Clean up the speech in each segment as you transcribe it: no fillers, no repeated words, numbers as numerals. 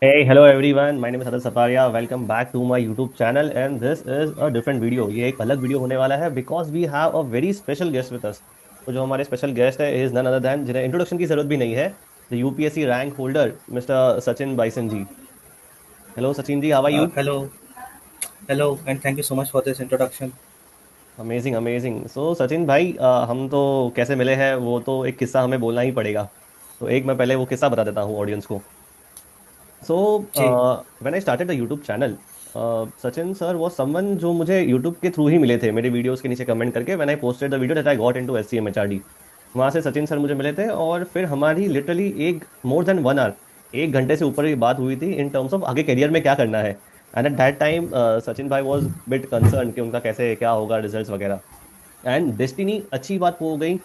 Hey, hello everyone. My name is Hadar Saparia. Welcome back to my YouTube channel, and this is a different video. ये एक अलग video होने वाला है because we have a very special guest with us. तो जो हमारे special guest है is none other than जिन्हें इंट्रोडक्शन की जरूरत भी नहीं है, the UPSC rank holder mister Sachin Baisan ji. Hello Sachin ji, how are you? Hello, and thank you so much for this introduction. Amazing amazing. So Sachin भाई, हम तो कैसे मिले हैं वो तो एक किस्सा हमें बोलना ही पड़ेगा. तो एक मैं पहले वो किस्सा बता देता हूँ ऑडियंस को. So, ji, when I started the YouTube channel, Sachin sir was someone जो मुझे YouTube के थ्रू ही मिले थे, मेरे वीडियोस के नीचे कमेंट करके when I posted the video that I got into SCM HRD. वहाँ से सचिन सर मुझे मिले थे और फिर हमारी लिटरली एक मोर देन 1 आवर, 1 घंटे से ऊपर की बात हुई थी इन टर्म्स ऑफ आगे करियर में क्या करना है. And at that time Sachin भाई वाज बिट कंसर्न कि उनका कैसे क्या होगा रिजल्ट्स वगैरह. एंड डेस्टिनी अच्छी बात हो गई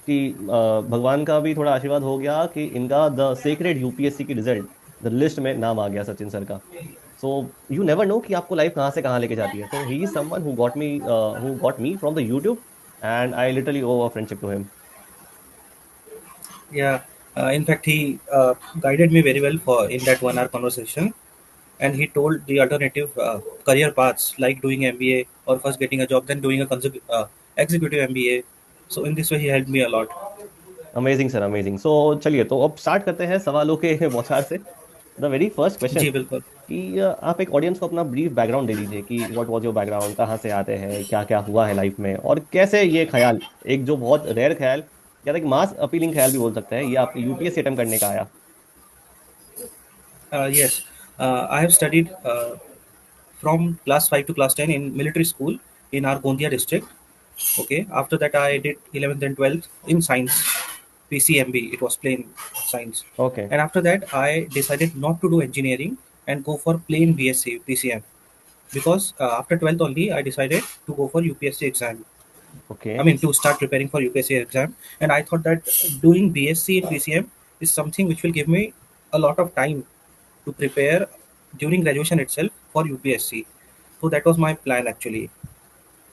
कि भगवान का भी थोड़ा आशीर्वाद हो गया कि इनका द सेक्रेड यूपीएससी की रिजल्ट द लिस्ट में नाम आ गया सचिन सर का. सो यू नेवर नो कि आपको लाइफ कहाँ से कहाँ लेके जाती है. तो he is someone who got me from the YouTube and I literally owe a friendship to him. yeah. In fact, he guided me very well for in that 1 hour conversation, and he told the alternative career paths like doing MBA or first getting a job, then doing a executive MBA. So in this way, he helped me a lot. Amazing sir, amazing. So चलिए, तो अब start करते हैं सवालों के बौछार से. The very first question जी बिल्कुल. कि आप एक ऑडियंस को अपना ब्रीफ बैकग्राउंड दे दीजिए कि व्हाट वाज योर बैकग्राउंड, कहाँ से आते हैं, क्या क्या हुआ है लाइफ में, और कैसे ये ख्याल, एक जो बहुत रेयर ख्याल या एक मास अपीलिंग ख्याल भी बोल सकते हैं, ये आपके यूपीएससी अटेम्प्ट करने का आया. Yes, I have studied from class 5 to class 10 in military school in our Gondia district. Okay, after that I did 11th and 12th in science, PCMB. It was plain science, okay. and after that I decided not to do engineering and go for plain BSc PCM because after 12th only I decided to go for UPSC exam. Okay. I mean to start preparing for UPSC exam, and I thought that doing BSc in PCM is something which will give me a lot of time to prepare during graduation itself for UPSC. So that was my plan actually.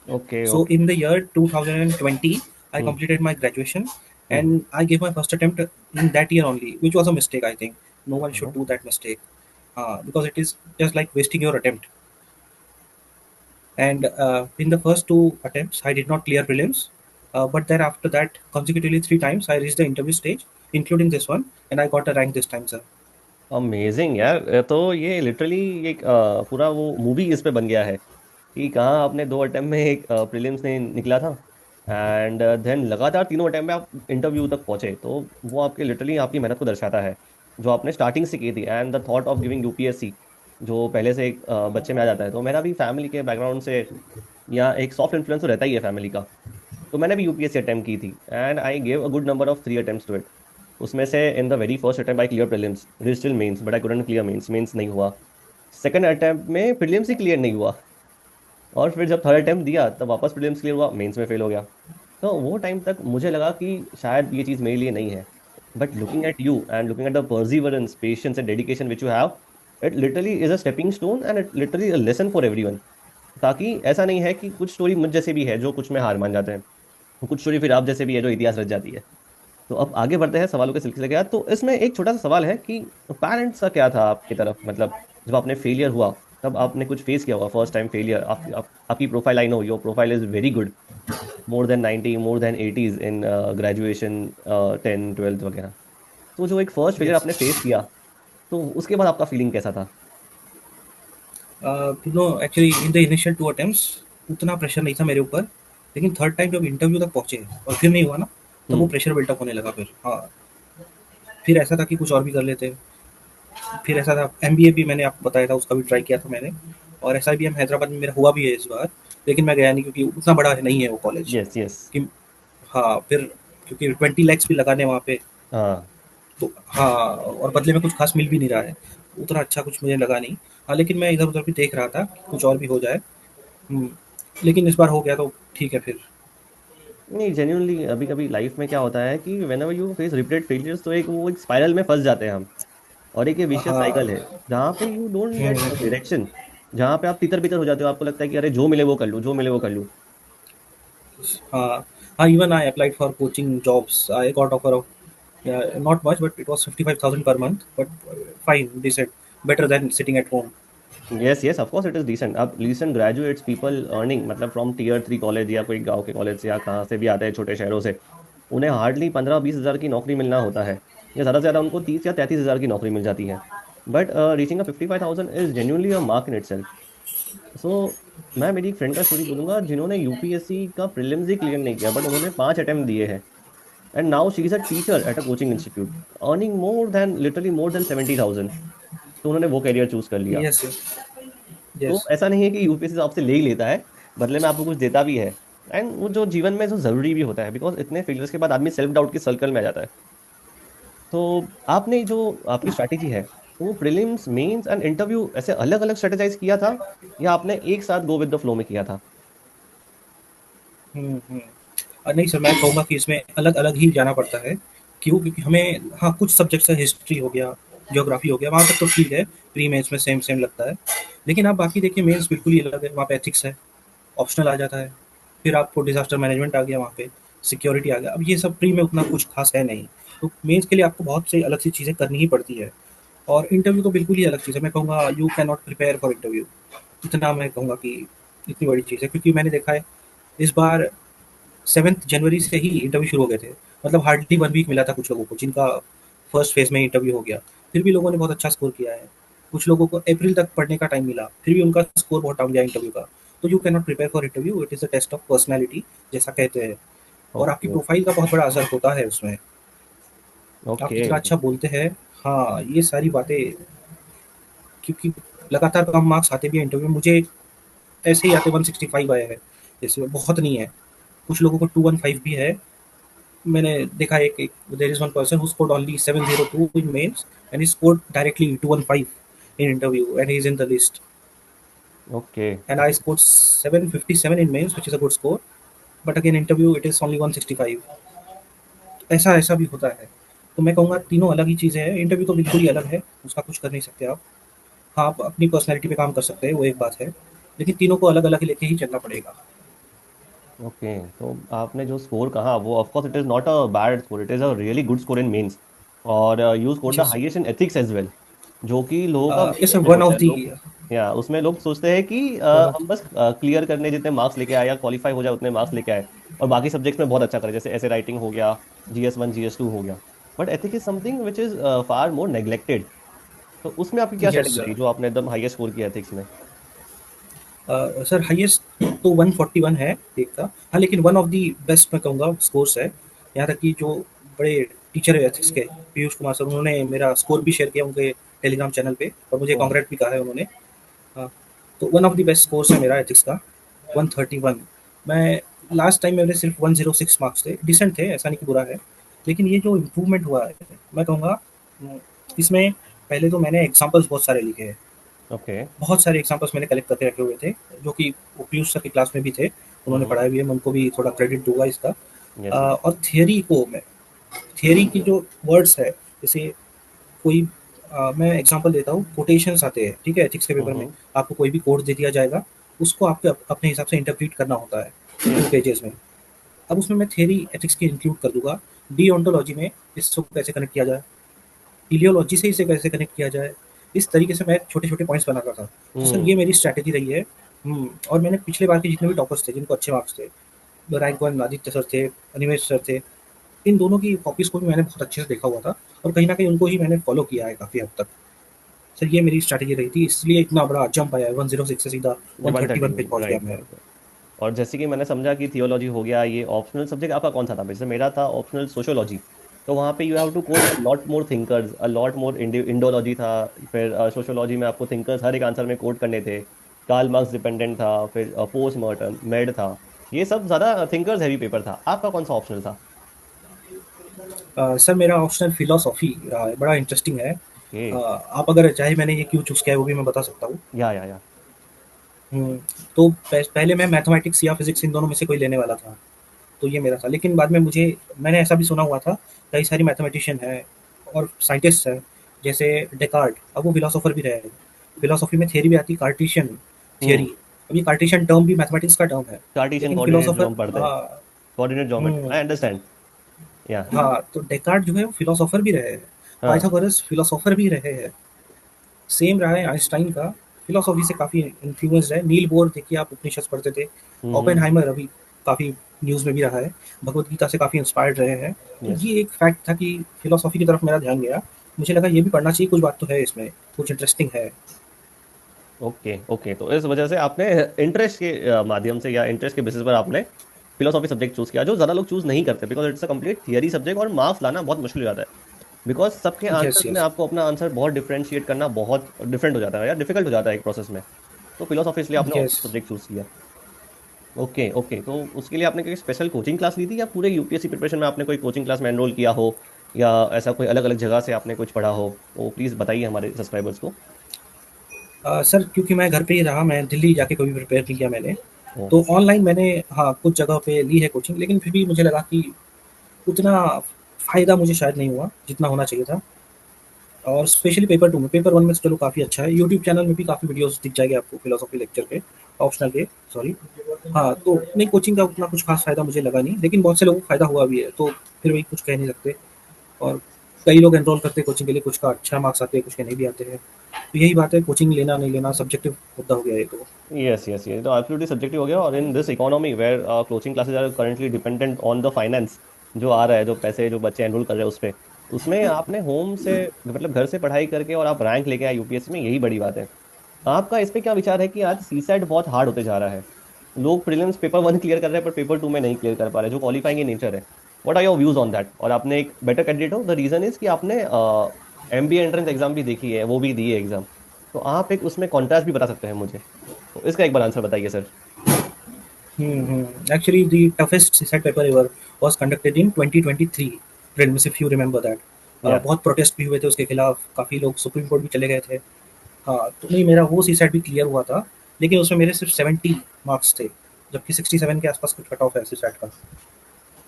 Okay. So okay. in the year 2020, I hmm. completed my graduation hmm. and I gave my first attempt in that year only, which was a mistake. I think no one should hmm. do that mistake because it is just like wasting your attempt. And in the first two attempts, I did not clear prelims. But then after that, consecutively three times, I reached the interview stage, including this one, and I got a rank this time, sir. Amazing यार. तो ये literally एक पूरा वो movie इस पे बन गया है कि कहाँ आपने 2 अटेम्प्ट में एक प्रीलिम्स नहीं निकला था एंड देन लगातार तीनों अटेम्प्ट में आप इंटरव्यू तक पहुंचे. तो वो आपके लिटरली आपकी मेहनत को दर्शाता है जो आपने स्टार्टिंग से की थी and the thought of giving UPSC जो पहले से एक बच्चे में आ जाता है. तो मेरा भी फैमिली के बैकग्राउंड से या एक सॉफ्ट इन्फ्लुएंस तो रहता ही है फैमिली का. तो मैंने भी यूपीएससी अटेम्प्ट की थी and I gave a good number of 3 attempts to it. उसमें से in the very first attempt I clear prelims, still mains, but I couldn't clear mains, mains नहीं हुआ. सेकंड अटेम्प्ट में प्रीलिम्स ही clear नहीं हुआ और फिर जब थर्ड अटेम्प्ट दिया तब वापस प्रीलिम्स क्लियर हुआ, मेंस में फेल हो गया. तो वो टाइम तक मुझे लगा कि शायद ये चीज़ मेरे लिए नहीं है. But looking at you and looking at the perseverance, patience and dedication which you have, it literally is a stepping stone and it literally a lesson for everyone. ताकि ऐसा नहीं है कि कुछ स्टोरी मुझ जैसे भी है जो कुछ में हार मान जाते हैं, कुछ स्टोरी फिर आप जैसे भी है जो इतिहास रच जाती है. तो अब आगे बढ़ते हैं सवालों के सिलसिले के साथ. तो इसमें एक छोटा सा सवाल है कि पेरेंट्स का क्या था आपकी तरफ, मतलब जब आपने फेलियर हुआ तब आपने कुछ फेस किया होगा फर्स्ट टाइम फेलियर. आपकी profile, I know your profile is very good, more than 90, more than 80s in graduation, 10 12 वगैरह. तो जो एक फर्स्ट फेलियर Yes. आपने फेस किया, तो उसके बाद आपका फीलिंग कैसा था? Actually, in the initial two attempts, उतना प्रेशर नहीं था मेरे ऊपर, लेकिन थर्ड टाइम जब इंटरव्यू तक पहुंचे और फिर नहीं हुआ ना, तब वो हम्म. प्रेशर बिल्टअप होने लगा फिर. हाँ, फिर ऐसा था कि कुछ और भी कर लेते. फिर ऐसा था एमबीए भी मैंने आपको बताया था, उसका भी ट्राई किया था मैंने. और एसआईबीएम हैदराबाद में मेरा हुआ भी है इस बार, लेकिन मैं गया नहीं क्योंकि उतना बड़ा नहीं है वो कॉलेज. Yes, yes. कि हाँ, फिर क्योंकि 20 lakhs भी लगाने वहाँ पे. हाँ. तो हाँ, और बदले में कुछ खास मिल भी नहीं रहा है, उतना अच्छा कुछ मुझे लगा नहीं. हाँ, लेकिन मैं इधर उधर भी देख रहा था कि कुछ और भी हो जाए. हम्म, लेकिन इस बार हो गया तो ठीक है फिर. नहीं, जेन्युइनली अभी कभी लाइफ में क्या होता है कि when ever you face repeated failures तो एक वो एक स्पाइरल में फंस जाते हैं हम. और एक ये विशियस साइकिल हाँ. है जहाँ पे you don't get hmm, direction, जहाँ पे आप तितर बितर हो जाते हो. आपको लगता है कि अरे जो मिले वो कर लूँ, जो मिले वो कर लूँ. हाँ. हाँ, even I applied for coaching jobs, I got offer Yeah, not much, but it was 55,000 per month. But fine, decent, better than sitting at home. Yes yes of course it is decent. अब recent graduates people earning मतलब from tier 3 college या कोई गांव के college से या कहाँ से भी आते हैं छोटे शहरों से, उन्हें हार्डली 15-20 हज़ार की नौकरी मिलना होता है, या ज़्यादा से ज़्यादा उनको 30 या 33 हज़ार की नौकरी मिल जाती है. But reaching a 55,000 is genuinely a mark in itself. So मैं मेरी एक फ्रेंड का स्टोरी बोलूंगा जिन्होंने यूपीएससी का प्रीलिम्स ही क्लियर नहीं किया, बट उन्होंने 5 अटेम्प्ट दिए हैं. And now she is a teacher at a coaching institute, earning more than literally more than 70,000. तो उन्होंने वो करियर चूज कर लिया. Yes, yes, तो yes. ऐसा नहीं है कि यूपीएससी आपसे ले ही लेता है, बदले में आपको कुछ देता भी है. एंड वो जो जीवन में जो जरूरी भी होता है, बिकॉज इतने फेलियर्स के बाद आदमी सेल्फ डाउट के सर्कल में आ जाता है. तो आपने जो आपकी स्ट्रैटेजी है, तो वो प्रीलिम्स मेंस एंड इंटरव्यू ऐसे अलग अलग स्ट्रेटेजाइज किया था, या आपने एक साथ गो विद द फ्लो में किया था? हम्म. नहीं सर, मैं कहूँगा कि इसमें अलग अलग ही जाना पड़ता है. क्यों? क्योंकि हमें, हाँ, कुछ सब्जेक्ट्स है, हिस्ट्री हो गया, ज्योग्राफी हो गया, वहाँ तक तो ठीक है, प्री मेंस में सेम सेम लगता है. लेकिन आप बाकी देखिए, मेंस बिल्कुल ही अलग है, वहाँ पे एथिक्स है, ऑप्शनल आ जाता है. फिर आपको डिजास्टर मैनेजमेंट आ गया, वहाँ पे सिक्योरिटी आ गया. अब ये सब प्री में उतना कुछ खास है नहीं. तो मेंस के लिए आपको बहुत सी अलग सी चीज़ें करनी ही पड़ती है. और इंटरव्यू तो बिल्कुल ही अलग चीज़ है. मैं कहूँगा you can not prepare for interview. इतना मैं कहूँगा कि इतनी बड़ी चीज़ है, क्योंकि मैंने देखा है इस बार 7 जनवरी से ही इंटरव्यू शुरू हो गए थे. मतलब हार्डली 1 वीक मिला था कुछ लोगों को, जिनका फर्स्ट फेज में इंटरव्यू हो गया. फिर भी लोगों ने बहुत अच्छा स्कोर किया है. कुछ लोगों को अप्रैल तक पढ़ने का टाइम मिला, फिर भी उनका स्कोर बहुत डाउन गया इंटरव्यू का. तो you can not prepare for interview, it is a test of personality, जैसा कहते हैं. और आपकी ओके प्रोफाइल का बहुत बड़ा असर होता है उसमें. आप ओके. कितना अच्छा बोलते हैं, हाँ, ये सारी बातें. क्योंकि लगातार कम मार्क्स आते भी हैं इंटरव्यू में. मुझे ऐसे ही आते 165 आए हैं, जैसे बहुत नहीं है. कुछ लोगों को 215 भी है. मैंने देखा एक एक there is one person who scored only 702 in mains, and he scored directly 215 in interview, and he's in the list. Okay And I scored 757 in mains, which is a good score. But again, interview it is only 165. ऐसा ऐसा भी होता है. तो मैं कहूँगा तीनों अलग ही चीज़ें हैं. इंटरव्यू तो बिल्कुल ही अलग है, उसका कुछ कर नहीं सकते आप. हाँ, आप अपनी पर्सनैलिटी पे काम कर सकते हैं, वो एक बात है. लेकिन तीनों को अलग अलग लेके ही चलना पड़ेगा. ओके. तो आपने जो स्कोर कहा वो of course it is not a bad score, it is a really good score in mains. और you score the Yes, highest in ethics as well, जो कि लोगों का yes sir, misconception one होता of है. लोग, the या उसमें लोग सोचते हैं कि one of हम बस क्लियर करने जितने मार्क्स लेके आए या क्वालिफाई हो जाए उतने मार्क्स लेके आए, और बाकी सब्जेक्ट्स में बहुत अच्छा करें, जैसे ऐसे राइटिंग हो गया, GS1 GS2 हो गया. But ethics is something which is far more neglected. तो उसमें आपकी क्या yes स्ट्रेटेजी sir. रही जो आपने एकदम हाईएस्ट स्कोर किया एथिक्स में? सर हाईएस्ट तो 141 है एक का. हाँ, लेकिन वन ऑफ दी बेस्ट मैं कहूँगा स्कोर्स है. यहाँ तक कि जो बड़े टीचर है एथिक्स के, पीयूष कुमार सर, उन्होंने मेरा स्कोर भी शेयर किया उनके टेलीग्राम चैनल पे, और मुझे ओह. कॉन्ग्रेट भी कहा है उन्होंने. हाँ, तो one of the best scores है मेरा एथिक्स का, 131. मैं लास्ट टाइम मेरे सिर्फ 106 मार्क्स थे, डिसेंट थे, ऐसा नहीं कि बुरा है. लेकिन ये जो इम्प्रूवमेंट हुआ है, मैं कहूँगा इसमें पहले तो मैंने एग्जाम्पल्स बहुत सारे लिखे हैं. ओके. बहुत सारे एग्जाम्पल्स मैंने कलेक्ट करके रखे हुए थे, जो कि वो पीयूष सर की क्लास में भी थे, उन्होंने हम्म. पढ़ाए भी है. मैं उनको भी थोड़ा क्रेडिट दूंगा इसका. Yes yes. और थियरी को मैं, थियरी की जो वर्ड्स है, जैसे कोई, मैं एग्जांपल देता हूँ, कोटेशंस आते हैं, ठीक है, एथिक्स के पेपर में. हम्म. आपको कोई भी कोड दे दिया जाएगा, उसको आपके अपने हिसाब से इंटरप्रीट करना होता है 2 पेजेस में. अब उसमें मैं थियरी एथिक्स की इंक्लूड कर दूंगा. डीओंटोलॉजी में इसको कैसे कनेक्ट किया जाए, टेलियोलॉजी से इसे कैसे कनेक्ट किया जाए, इस तरीके से मैं छोटे-छोटे पॉइंट्स बनाता था. तो सर हम्म. ये मेरी स्ट्रैटेजी रही है. और मैंने पिछले बार के जितने भी टॉपर्स थे, जिनको अच्छे मार्क्स थे, रैंक 1 आदित्य सर थे, अनिमेश सर थे, इन दोनों की कॉपीज़ को भी मैंने बहुत अच्छे से देखा हुआ था, और कहीं न कहीं उनको ही मैंने फॉलो किया है काफ़ी हद तक. सर ये मेरी स्ट्रैटेजी रही थी, इसलिए इतना बड़ा जंप आया है, 106 से सीधा वन 131 पे थर्टी पहुँच गया राइट मैं. राइट. और जैसे कि मैंने समझा कि थियोलॉजी हो गया, ये ऑप्शनल सब्जेक्ट आपका कौन सा था? जैसे मेरा था ऑप्शनल सोशियोलॉजी. तो वहाँ पे you have to quote a lot more thinkers, a lot more. Indology था. फिर सोशियोलॉजी में आपको थिंकर्स हर एक आंसर में कोट करने थे. कार्ल मार्क्स डिपेंडेंट था, फिर पोस्ट मॉर्टम मेड था. ये सब ज़्यादा थिंकर्स हैवी पेपर था. आपका कौन सा ऑप्शनल था? सर मेरा ऑप्शनल फिलॉसफी रहा है, बड़ा इंटरेस्टिंग है. ओके. आप अगर चाहे मैंने ये क्यों चूज़ किया है वो भी मैं बता सकता हूँ. या. हुँ, तो पहले मैं मैथमेटिक्स या फिज़िक्स इन दोनों में से कोई लेने वाला था, तो ये मेरा था. लेकिन बाद में मुझे, मैंने ऐसा भी सुना हुआ था, कई सारी मैथमेटिशियन हैं और साइंटिस्ट हैं, जैसे डेकार्ट, अब वो फिलोसोफर भी रहे हैं. फिलॉसफी में थियरी भी आती है, कार्टेशियन हम्म. थियरी. अब ये कार्टेशियन टर्म भी मैथमेटिक्स का टर्म है, कार्टेशियन लेकिन कोऑर्डिनेट जो फिलोसोफर, हम पढ़ते हैं, coordinate geometry, hmm, I understand. या हाँ, तो डेकार्ट जो है वो फिलोसोफर भी रहे हैं, हाँ। पाइथागोरस फिलोसोफर भी रहे हैं, सेम रहा है आइंस्टाइन का, फिलोसॉफी से काफ़ी इन्फ्लुएंस्ड है। नील बोर देखिए आप उपनिषद पढ़ते थे, हम्म। ओपेनहाइमर अभी काफ़ी न्यूज़ में भी रहा है, भगवत गीता से काफ़ी इंस्पायर्ड रहे हैं। तो यस। ये एक फैक्ट था कि फिलोसॉफी की तरफ मेरा ध्यान गया, मुझे लगा ये भी पढ़ना चाहिए, कुछ बात तो है इसमें, कुछ इंटरेस्टिंग है। ओके ओके, तो इस वजह से आपने इंटरेस्ट के माध्यम से या इंटरेस्ट के बेसिस पर आपने फिलोसॉफी सब्जेक्ट चूज किया, जो ज़्यादा लोग चूज नहीं करते, because it's a complete theory subject और मार्क्स लाना बहुत मुश्किल हो जाता है। बिकॉज सबके यस, आंसर्स में यस। आपको अपना आंसर बहुत डिफरेंशिएट करना बहुत डिफरेंट हो जाता है या डिफिकल्ट हो जाता है एक प्रोसेस में। तो फिलोसॉफी इसलिए आपने यस। सब्जेक्ट चूज किया। ओके ओके, तो उसके लिए आपने कोई स्पेशल कोचिंग क्लास ली थी या पूरे यूपीएससी प्रिपरेशन में आपने कोई कोचिंग क्लास में एनरोल किया हो, या ऐसा कोई अलग अलग जगह से आपने कुछ पढ़ा हो? तो प्लीज़ बताइए हमारे सब्सक्राइबर्स को। सर क्योंकि मैं घर पे ही रहा, मैं दिल्ली जाके कभी प्रिपेयर नहीं किया मैंने, ओ। तो ऑनलाइन मैंने हाँ कुछ जगह पे ली है कोचिंग, लेकिन फिर भी मुझे लगा कि उतना फ़ायदा मुझे शायद नहीं हुआ जितना होना चाहिए था। और स्पेशली पेपर 2 में, पेपर 1 में तो चलो काफ़ी अच्छा है, यूट्यूब चैनल में भी काफ़ी वीडियोज़ दिख जाएँगे आपको फिलॉसफी लेक्चर के, ऑप्शनल के, सॉरी। हाँ, तो नहीं कोचिंग का उतना कुछ ख़ास फ़ायदा मुझे लगा नहीं, लेकिन बहुत से लोगों को फ़ायदा हुआ भी है, तो फिर वही कुछ कह नहीं सकते। और कई लोग एनरोल करते हैं कोचिंग के लिए, कुछ का अच्छा मार्क्स आते हैं, कुछ के नहीं भी आते हैं। तो यही बात है, कोचिंग लेना नहीं लेना सब्जेक्टिव मुद्दा हो गया ये तो। यस यस, ये तो एब्सोल्युटली सब्जेक्टिव हो गया, और in this economy where coaching classes are currently dependent on the finance, जो आ रहा है, जो पैसे जो बच्चे एनरोल कर रहे हैं उस पे, उसमें आपने होम से मतलब घर से पढ़ाई करके और आप रैंक लेके आए यूपीएससी में, यही बड़ी बात है। आपका इस पे क्या विचार है कि आज सीसैट बहुत हार्ड होते जा रहा है? लोग प्रीलिम्स पेपर 1 क्लियर कर रहे हैं पर पेपर 2 में नहीं क्लियर कर पा रहे, जो क्वालिफाइंग इन नेचर है। What are your views on that? और आपने एक बेटर कैंडिडेट हो, द रीजन इज कि आपने एमबीए एंट्रेंस एग्जाम भी देखी है, वो भी दी है एग्जाम। तो आप एक उसमें कॉन्ट्रास्ट भी बता सकते हैं मुझे, तो इसका एक बार आंसर बताइए sir. Actually, the toughest CSAT paper ever was conducted in 2023 prelims, if you remember that. या बहुत प्रोटेस्ट भी हुए थे उसके खिलाफ, काफ़ी लोग सुप्रीम कोर्ट भी चले गए थे। हाँ, तो नहीं मेरा वो सीसैट भी क्लियर हुआ था, लेकिन उसमें मेरे सिर्फ 70 मार्क्स थे, जबकि 67 के आसपास कुछ कट ऑफ है सीसैट का।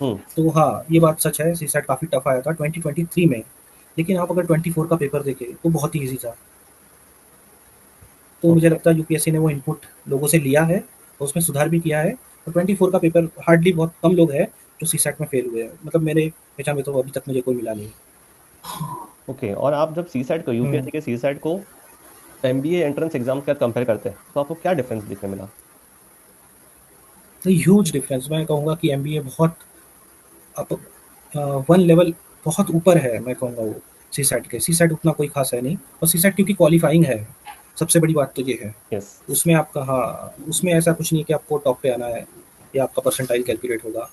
हम्म। तो हाँ, ये बात सच है, सीसैट काफ़ी टफ आया था 2023 में, लेकिन आप अगर 24 का पेपर देखें तो बहुत ही ईजी था। तो मुझे ओके। लगता है यूपीएससी ने वो इनपुट लोगों से लिया है और उसमें सुधार भी किया है। और 24 का पेपर हार्डली बहुत कम लोग हैं जो सीसैट में फेल हुए हैं, मतलब मेरे पहचान में तो अभी तक मुझे कोई मिला नहीं। ओके, और आप जब सी सैट को, हम्म यूपीएससी के सी सैट को एमबीए एंट्रेंस एग्जाम के साथ कंपेयर करते हैं, तो आपको क्या डिफरेंस दिखने मिला? ह्यूज डिफरेंस, मैं कहूँगा कि एमबीए बहुत अप वन लेवल बहुत ऊपर है, मैं कहूँगा वो सीसैट के। सीसैट उतना कोई खास है नहीं, और सीसैट क्योंकि क्वालिफाइंग है, सबसे बड़ी बात तो ये है। यस। उसमें आपका हाँ, उसमें ऐसा कुछ नहीं है कि आपको टॉप पे आना है या आपका परसेंटाइल कैलकुलेट होगा।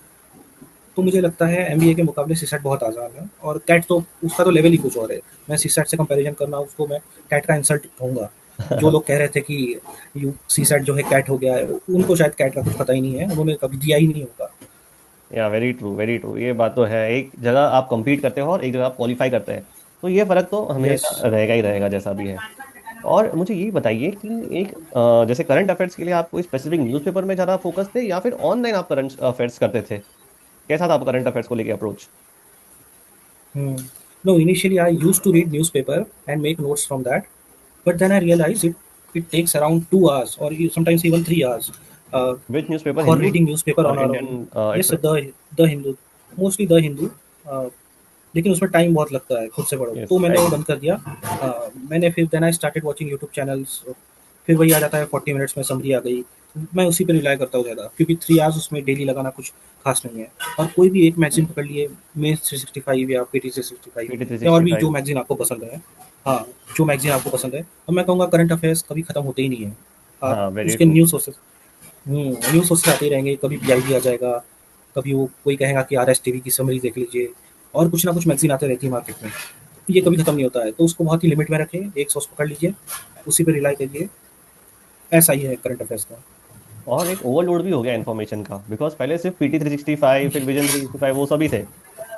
तो मुझे लगता है एमबीए के मुकाबले सीसैट बहुत आसान है, और कैट तो उसका तो लेवल ही कुछ और है। मैं सीसैट से कंपैरिजन करना उसको मैं कैट का इंसल्ट कहूँगा। जो लोग कह रहे थे कि यू सीसैट जो है कैट हो गया है, उनको शायद कैट का कुछ पता ही नहीं है, उन्होंने कभी दिया ही नहीं होगा। या वेरी ट्रू वेरी ट्रू, ये बात तो है। एक जगह आप compete करते हो और एक जगह आप क्वालिफाई करते हैं, तो ये फर्क तो यस। हमेशा रहेगा ही रहेगा जैसा भी है। और मुझे ये बताइए कि एक जैसे करंट अफेयर्स के लिए आप कोई स्पेसिफिक न्यूज़पेपर में ज़्यादा फोकस थे, या फिर ऑनलाइन आप करंट अफेयर्स करते थे? कैसा था आपका करंट अफेयर्स को लेके approach? Hmm. No, initially I used to read newspaper and make notes from that, but then I realized it takes around 2 hours or sometimes even 3 hours uh, which newspaper, for Hindu? reading newspaper on our own. Indian Yes, express? the Hindu, mostly the Hindu. लेकिन उसमें time बहुत लगता है खुद से पढ़ो, yes तो मैंने आई वो एग्री। बंद कर दिया। मैंने फिर then I started watching YouTube channels, फिर वही आ जाता है 40 मिनट्स में समरी आ गई। मैं उसी पे रिलाई करता हूँ ज़्यादा, क्योंकि 3 आवर्स उसमें डेली लगाना कुछ खास नहीं है। और कोई भी एक मैगजीन पकड़ लिए, मेंस 365 या पीटी 365 पीटी थ्री या और सिक्सटी भी जो फाइव मैगजीन आपको पसंद है। हाँ, जो मैगजीन आपको पसंद है, और मैं कहूँगा करंट अफेयर्स कभी खत्म होते ही नहीं है। आप हाँ वेरी उसके ट्रू। न्यूज़ सोर्सेस आते ही रहेंगे, कभी पीआईबी आ जाएगा, कभी वो कोई कहेगा कि आरएस टीवी की समरी देख लीजिए, और कुछ ना कुछ मैगजीन आते रहती है मार्केट में। ये कभी खत्म नहीं होता है, तो उसको बहुत ही लिमिट में रखें, एक सोर्स पकड़ लीजिए, उसी पे रिलाई करिए। ऐसा ही है करंट अफेयर्स का। और एक ओवरलोड भी हो गया इन्फॉर्मेशन का, बिकॉज पहले सिर्फ पीटी 365 फिर विजन 365 वो सभी थे,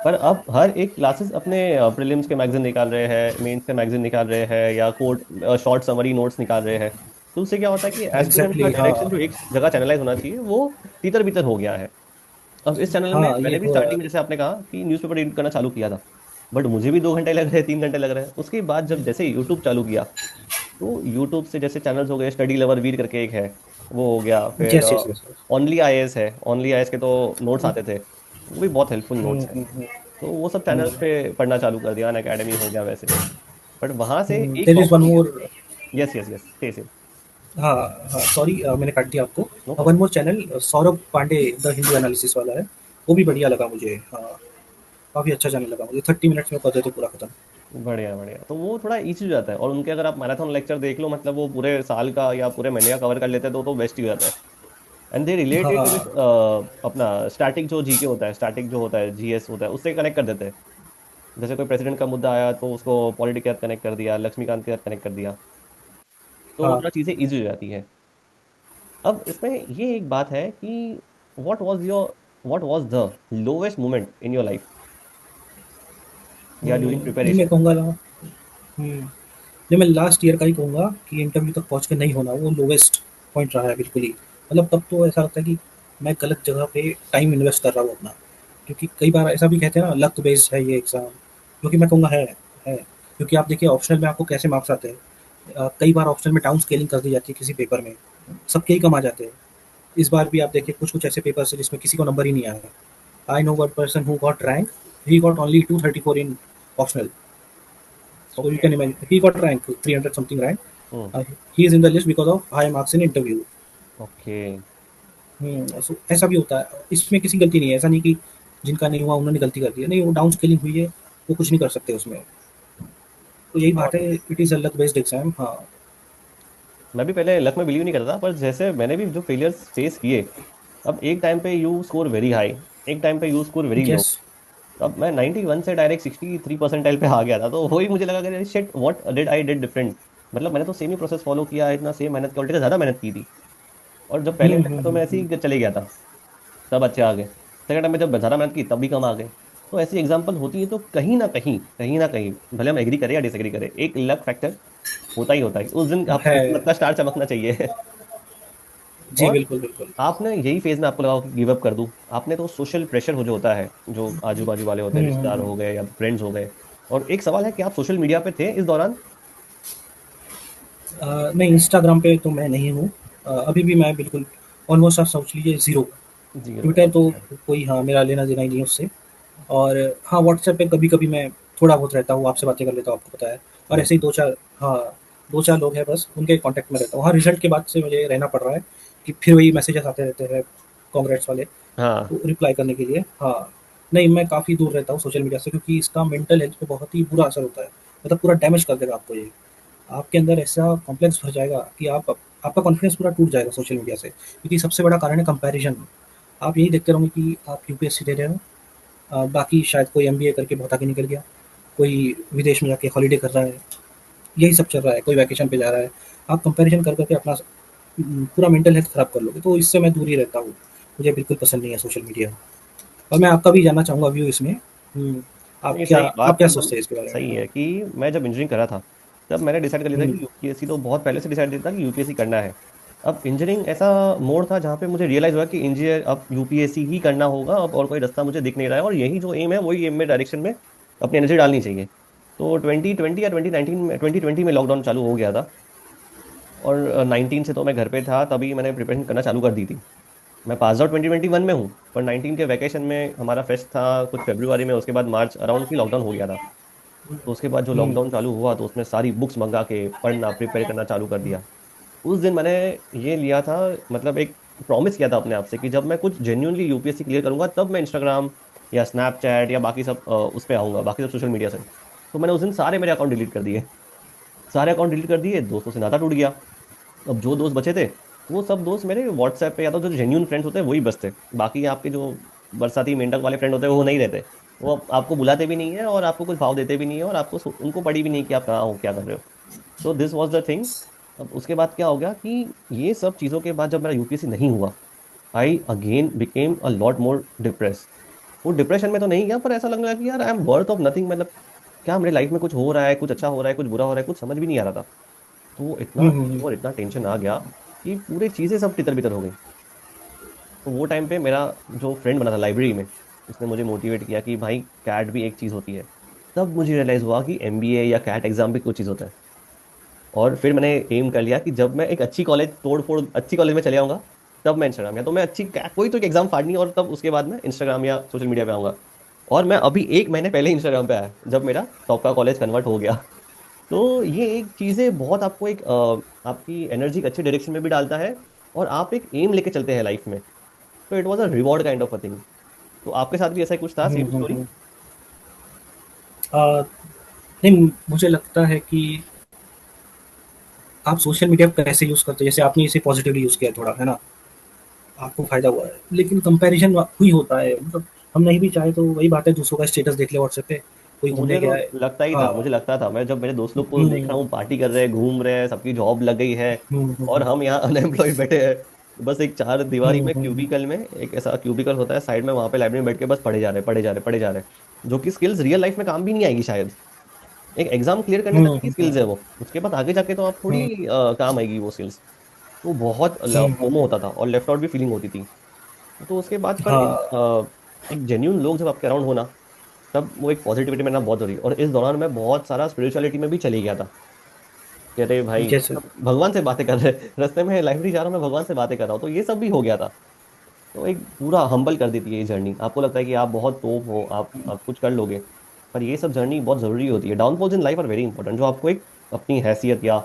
पर अब हर एक क्लासेस अपने प्रीलिम्स के मैगजीन निकाल रहे हैं, मेंस के मैगजीन निकाल रहे हैं, या कोड शॉर्ट समरी नोट्स निकाल रहे हैं। तो उससे क्या होता है कि एस्पिरेंट का एग्जैक्टली डायरेक्शन जो हाँ। एक जगह चैनलाइज होना चाहिए, वो तीतर बीतर हो गया है। अब इस चैनल में हाँ, ये मैंने भी तो है। स्टार्टिंग में, जैसे आपने कहा कि न्यूज़पेपर रीड करना चालू किया था, बट मुझे भी 2 घंटे लग रहे हैं, 3 घंटे लग रहे हैं। उसके बाद जब जैसे यूट्यूब चालू किया, तो यूट्यूब से जैसे चैनल्स हो गए, स्टडी लवर वीर करके एक है, वो हो गया, फिर yes, yes, yes. Only IAS है, ओनली आईएएस के तो नोट्स आते थे, वो भी बहुत हेल्पफुल नोट्स है। तो वो सब चैनल्स पे पढ़ना चालू कर दिया, अन अकेडमी हो गया वैसे। बट वहां से एक there is one competition. More. Yes yes yes, से हाँ हाँ, सॉरी मैंने काट दिया आपको। No one problem. More channel, Saurabh Pandey the Hindu analysis वाला है, वो भी बढ़िया लगा मुझे। हाँ, काफ़ी अच्छा चैनल लगा मुझे, 30 मिनट्स में कर देते पूरा खत्म। बढ़िया बढ़िया, तो वो थोड़ा इजी हो जाता है। और उनके अगर आप मैराथन लेक्चर देख लो, मतलब वो पूरे साल का या पूरे महीने का कवर कर लेते हैं, तो बेस्ट ही हो जाता है। एंड दे रिलेटेड विद हाँ अपना स्टैटिक जो जीके होता है, स्टैटिक जो होता है, जीएस होता है, उससे कनेक्ट कर देते हैं। जैसे कोई प्रेसिडेंट का मुद्दा आया तो उसको पॉलिटिक्स के साथ कनेक्ट कर दिया, लक्ष्मीकांत के साथ कनेक्ट कर दिया, तो वो हाँ। थोड़ा चीज़ें इजी हो जाती है। अब इसमें ये एक बात है कि what was the lowest moment in your life या ड्यूरिंग ये मैं प्रिपरेशन? कहूँगा ना। हम्म, ये मैं लास्ट ईयर का ही कहूँगा कि इंटरव्यू तक पहुँच के नहीं होना वो लोवेस्ट पॉइंट रहा है बिल्कुल ही। मतलब तब तो ऐसा लगता है कि मैं गलत जगह पे टाइम इन्वेस्ट कर रहा हूँ अपना। क्योंकि कई बार ऐसा भी कहते हैं ना, लक बेस्ड है ये एग्ज़ाम, जो कि मैं कहूँगा है। क्योंकि आप देखिए ऑप्शनल में आपको कैसे मार्क्स आते हैं। कई बार ऑप्शनल में डाउन स्केलिंग कर दी जाती है किसी पेपर में, सबके ही कम आ जाते हैं। इस बार भी आप देखिए कुछ कुछ ऐसे पेपर्स हैं जिसमें किसी को नंबर ही नहीं आया। I know one person who got rank, he got only 234 in optional. So you okay. can imagine he got rank 300 something rank. Hmm. He is in the list because of high marks in interview. Okay. So ऐसा भी होता है, इसमें किसी की गलती नहीं है, ऐसा नहीं कि जिनका नहीं हुआ उन्होंने गलती कर दी है, नहीं वो डाउन स्केलिंग हुई है, वो कुछ नहीं कर सकते उसमें। तो यही बात है, it is a luck based exam. हाँ। मैं भी पहले लक में बिलीव नहीं करता था, पर जैसे मैंने भी जो फेलियर्स फेस किए, अब एक टाइम पे यू स्कोर वेरी हाई, एक टाइम पे you score very low. Yes. अब मैं 91 से डायरेक्ट 63 परसेंटाइल पे आ गया था, तो वही मुझे लगा कि shit, what did I did different. मतलब मैंने तो सेम ही प्रोसेस फॉलो किया, इतना सेम मेहनत की, उल्टे से ज़्यादा मेहनत की थी। और जब पहले टाइम में तो मैं ऐसे ही चले गया था, तब अच्छे आ गए। सेकंड टाइम में जब ज़्यादा मेहनत की तब भी कम आ गए। तो ऐसी एग्जाम्पल होती है, तो कहीं ना कहीं, भले हम एग्री करें या डिसएग्री करें, एक लक फैक्टर होता ही होता है। उस दिन आपकी किस्मत है। का स्टार चमकना चाहिए। जी और बिल्कुल बिल्कुल। आपने यही फेज में आपको लगा हो कि गिव अप कर दूं, आपने तो सोशल प्रेशर हो जो होता है, जो आजू बाजू वाले होते हैं, रिश्तेदार हम्म। हो गए या फ्रेंड्स हो गए। और एक सवाल है कि आप सोशल मीडिया पे थे इस दौरान? नहीं, इंस्टाग्राम पे तो मैं नहीं हूँ। अभी भी मैं बिल्कुल ऑलमोस्ट आप सोच लीजिए ज़ीरो। जीरो, ट्विटर तो अच्छा। कोई, हाँ, मेरा लेना देना ही नहीं है उससे। और हाँ, व्हाट्सएप पे कभी-कभी मैं थोड़ा बहुत रहता हूँ, आपसे बातें कर लेता हूँ, आपको पता है। और ऐसे ही बिल्कुल। 2-4, हाँ, 2-4 लोग हैं बस, उनके कॉन्टैक्ट में रहता हूँ। हाँ, रिज़ल्ट के बाद से मुझे रहना पड़ रहा है कि फिर वही मैसेजेस आते रहते हैं, कांग्रेट्स वाले, हाँ। तो रिप्लाई करने के लिए। हाँ, नहीं मैं काफ़ी दूर रहता हूँ सोशल मीडिया से, क्योंकि इसका मेंटल हेल्थ पे बहुत ही बुरा असर होता है। मतलब पूरा डैमेज कर देगा आपको ये। आपके अंदर ऐसा कॉम्प्लेक्स भर जाएगा कि आपका कॉन्फिडेंस पूरा टूट जाएगा सोशल मीडिया से, क्योंकि सबसे बड़ा कारण है कंपैरिज़न। आप यही देखते रहोगे कि आप यूपीएससी दे रहे हो, बाकी शायद कोई एमबीए करके बहुत आगे निकल गया, कोई विदेश में जाके हॉलिडे कर रहा है, यही सब चल रहा है, कोई वैकेशन पे जा रहा है। आप कंपैरिजन कर करके अपना पूरा मेंटल हेल्थ खराब कर लोगे, तो इससे मैं दूर ही रहता हूँ। मुझे बिल्कुल पसंद नहीं है सोशल मीडिया। और मैं आपका भी जानना चाहूँगा व्यू इसमें। नहीं, सही आप बात क्या एकदम सोचते हैं इसके बारे में? सही है कि मैं जब इंजीनियरिंग कर रहा था, तब मैंने डिसाइड कर लिया था हुँ, कि यूपीएससी, तो बहुत पहले से डिसाइड किया था कि यूपीएससी करना है। अब इंजीनियरिंग ऐसा मोड़ था जहाँ पे मुझे रियलाइज हुआ कि इंजीनियर अब यूपीएससी ही करना होगा, अब और कोई रास्ता मुझे दिख नहीं रहा है, और यही जो एम है वही एम में डायरेक्शन में अपनी एनर्जी डालनी चाहिए। तो 2020 या 2019 में, 2020 में लॉकडाउन चालू हो गया था, और 19 से तो मैं घर पे था, तभी मैंने प्रिपरेशन करना चालू कर दी थी। मैं पास आउट 2021 में हूँ, पर 19 के वैकेशन में हमारा फेस्ट था कुछ फरवरी में, उसके बाद मार्च अराउंड की लॉकडाउन हो गया था। तो उसके बाद जो हुँ। लॉकडाउन चालू हुआ, तो उसमें सारी बुक्स मंगा के पढ़ना, प्रिपेयर करना चालू कर दिया। उस दिन मैंने ये लिया था, मतलब एक प्रॉमिस किया था अपने आप से कि जब मैं कुछ जेन्युइनली यूपीएससी क्लियर करूंगा, तब मैं इंस्टाग्राम या स्नैपचैट या बाकी सब उस पर आऊंगा, बाकी सब सोशल मीडिया से। तो मैंने उस दिन सारे मेरे अकाउंट डिलीट कर दिए, सारे अकाउंट डिलीट कर दिए, दोस्तों से नाता टूट गया। अब जो दोस्त बचे थे, वो सब दोस्त मेरे व्हाट्सएप पे, या तो जो जेन्यून फ्रेंड्स होते हैं वही बचते। बाकी आपके जो बरसाती मेंढक वाले फ्रेंड होते हैं वो नहीं रहते। वो आपको बुलाते भी नहीं है, और आपको कुछ भाव देते भी नहीं है, और आपको उनको पड़ी भी नहीं कि आप कहाँ हो, क्या कर रहे हो। तो दिस वॉज द थिंग। अब उसके बाद क्या हो गया कि ये सब चीज़ों के बाद जब मेरा यूपीएससी नहीं हुआ, I again became a lot more depress. वो डिप्रेशन में तो नहीं गया, पर ऐसा लगने लगा कि यार I am worth of nothing. मतलब क्या मेरे लाइफ में कुछ हो रहा है, कुछ अच्छा हो रहा है, कुछ बुरा हो रहा है, कुछ समझ भी नहीं आ रहा था। तो इतना हुँ, हुँ, दुख हुँ। और इतना टेंशन आ गया कि पूरी चीजें सब तितर बितर हो गई। तो वो टाइम पे मेरा जो फ्रेंड बना था लाइब्रेरी में, उसने मुझे मोटिवेट किया कि भाई कैट भी एक चीज होती है। तब मुझे रियलाइज हुआ कि एमबीए या कैट एग्जाम भी कुछ चीज होता है। और फिर मैंने एम कर लिया कि जब मैं एक अच्छी कॉलेज तोड़ फोड़ अच्छी कॉलेज में चले आऊंगा, तब मैं इंस्टाग्राम, या तो मैं अच्छी कोई तो एक एग्जाम फाड़नी, और तब उसके बाद मैं इंस्टाग्राम या सोशल मीडिया पे आऊंगा। और मैं अभी एक महीने पहले इंस्टाग्राम पे आया जब मेरा टॉप का कॉलेज कन्वर्ट हो गया। तो ये एक चीजें बहुत आपको एक आपकी एनर्जी एक अच्छी डायरेक्शन में भी डालता है, और आप एक एम लेके चलते हैं लाइफ में। तो it was a reward kind of a thing. तो आपके साथ भी ऐसा ही कुछ था, सेम स्टोरी? हम्म। नहीं, मुझे लगता है कि आप सोशल मीडिया कैसे यूज करते हैं, जैसे आपने इसे पॉजिटिवली यूज किया थोड़ा, है ना, आपको फायदा हुआ है, लेकिन कंपैरिजन हुई होता है, मतलब हम नहीं भी चाहे तो वही बात है, दूसरों का स्टेटस देख ले व्हाट्सएप पे, कोई मुझे घूमने तो गया है। लगता ही हाँ। था, मुझे लगता था, मैं जब मेरे दोस्त लोग को देख हम्म रहा हूँ पार्टी कर रहे हैं, घूम रहे हैं, सबकी जॉब लग गई है, और हम्म हम यहाँ अनएम्प्लॉयड बैठे हैं, बस एक चार दीवारी में हम्म। क्यूबिकल में, एक ऐसा क्यूबिकल होता है साइड में, वहां पे लाइब्रेरी में बैठ के बस पढ़े जा रहे पढ़े जा रहे पढ़े जा रहे, जो कि स्किल्स रियल लाइफ में काम भी नहीं आएगी शायद। एक एग्जाम क्लियर करने तक की हम्म स्किल्स है वो, उसके बाद आगे जाके तो आप थोड़ी हम्म काम आएगी वो स्किल्स। तो बहुत फोमो हम्म। होता था और लेफ्ट आउट भी फीलिंग होती थी। तो उसके बाद पर हाँ। एक जेन्यून लोग जब आपके अराउंड होना, तब वो एक पॉजिटिविटी में ना बहुत जरूरी। और इस दौरान मैं बहुत सारा स्पिरिचुअलिटी में भी चले गया था कि अरे भाई जैसे। सब भगवान से बातें कर रहे हैं, रास्ते में लाइब्रेरी जा रहा हूँ, मैं भगवान से बातें कर रहा हूँ, तो ये सब भी हो गया था। तो एक पूरा हम्बल कर देती है ये जर्नी। आपको लगता है कि आप बहुत तोप हो, आप कुछ कर लोगे, पर ये सब जर्नी बहुत जरूरी होती है। Downfalls in life are very important, जो आपको एक अपनी हैसियत या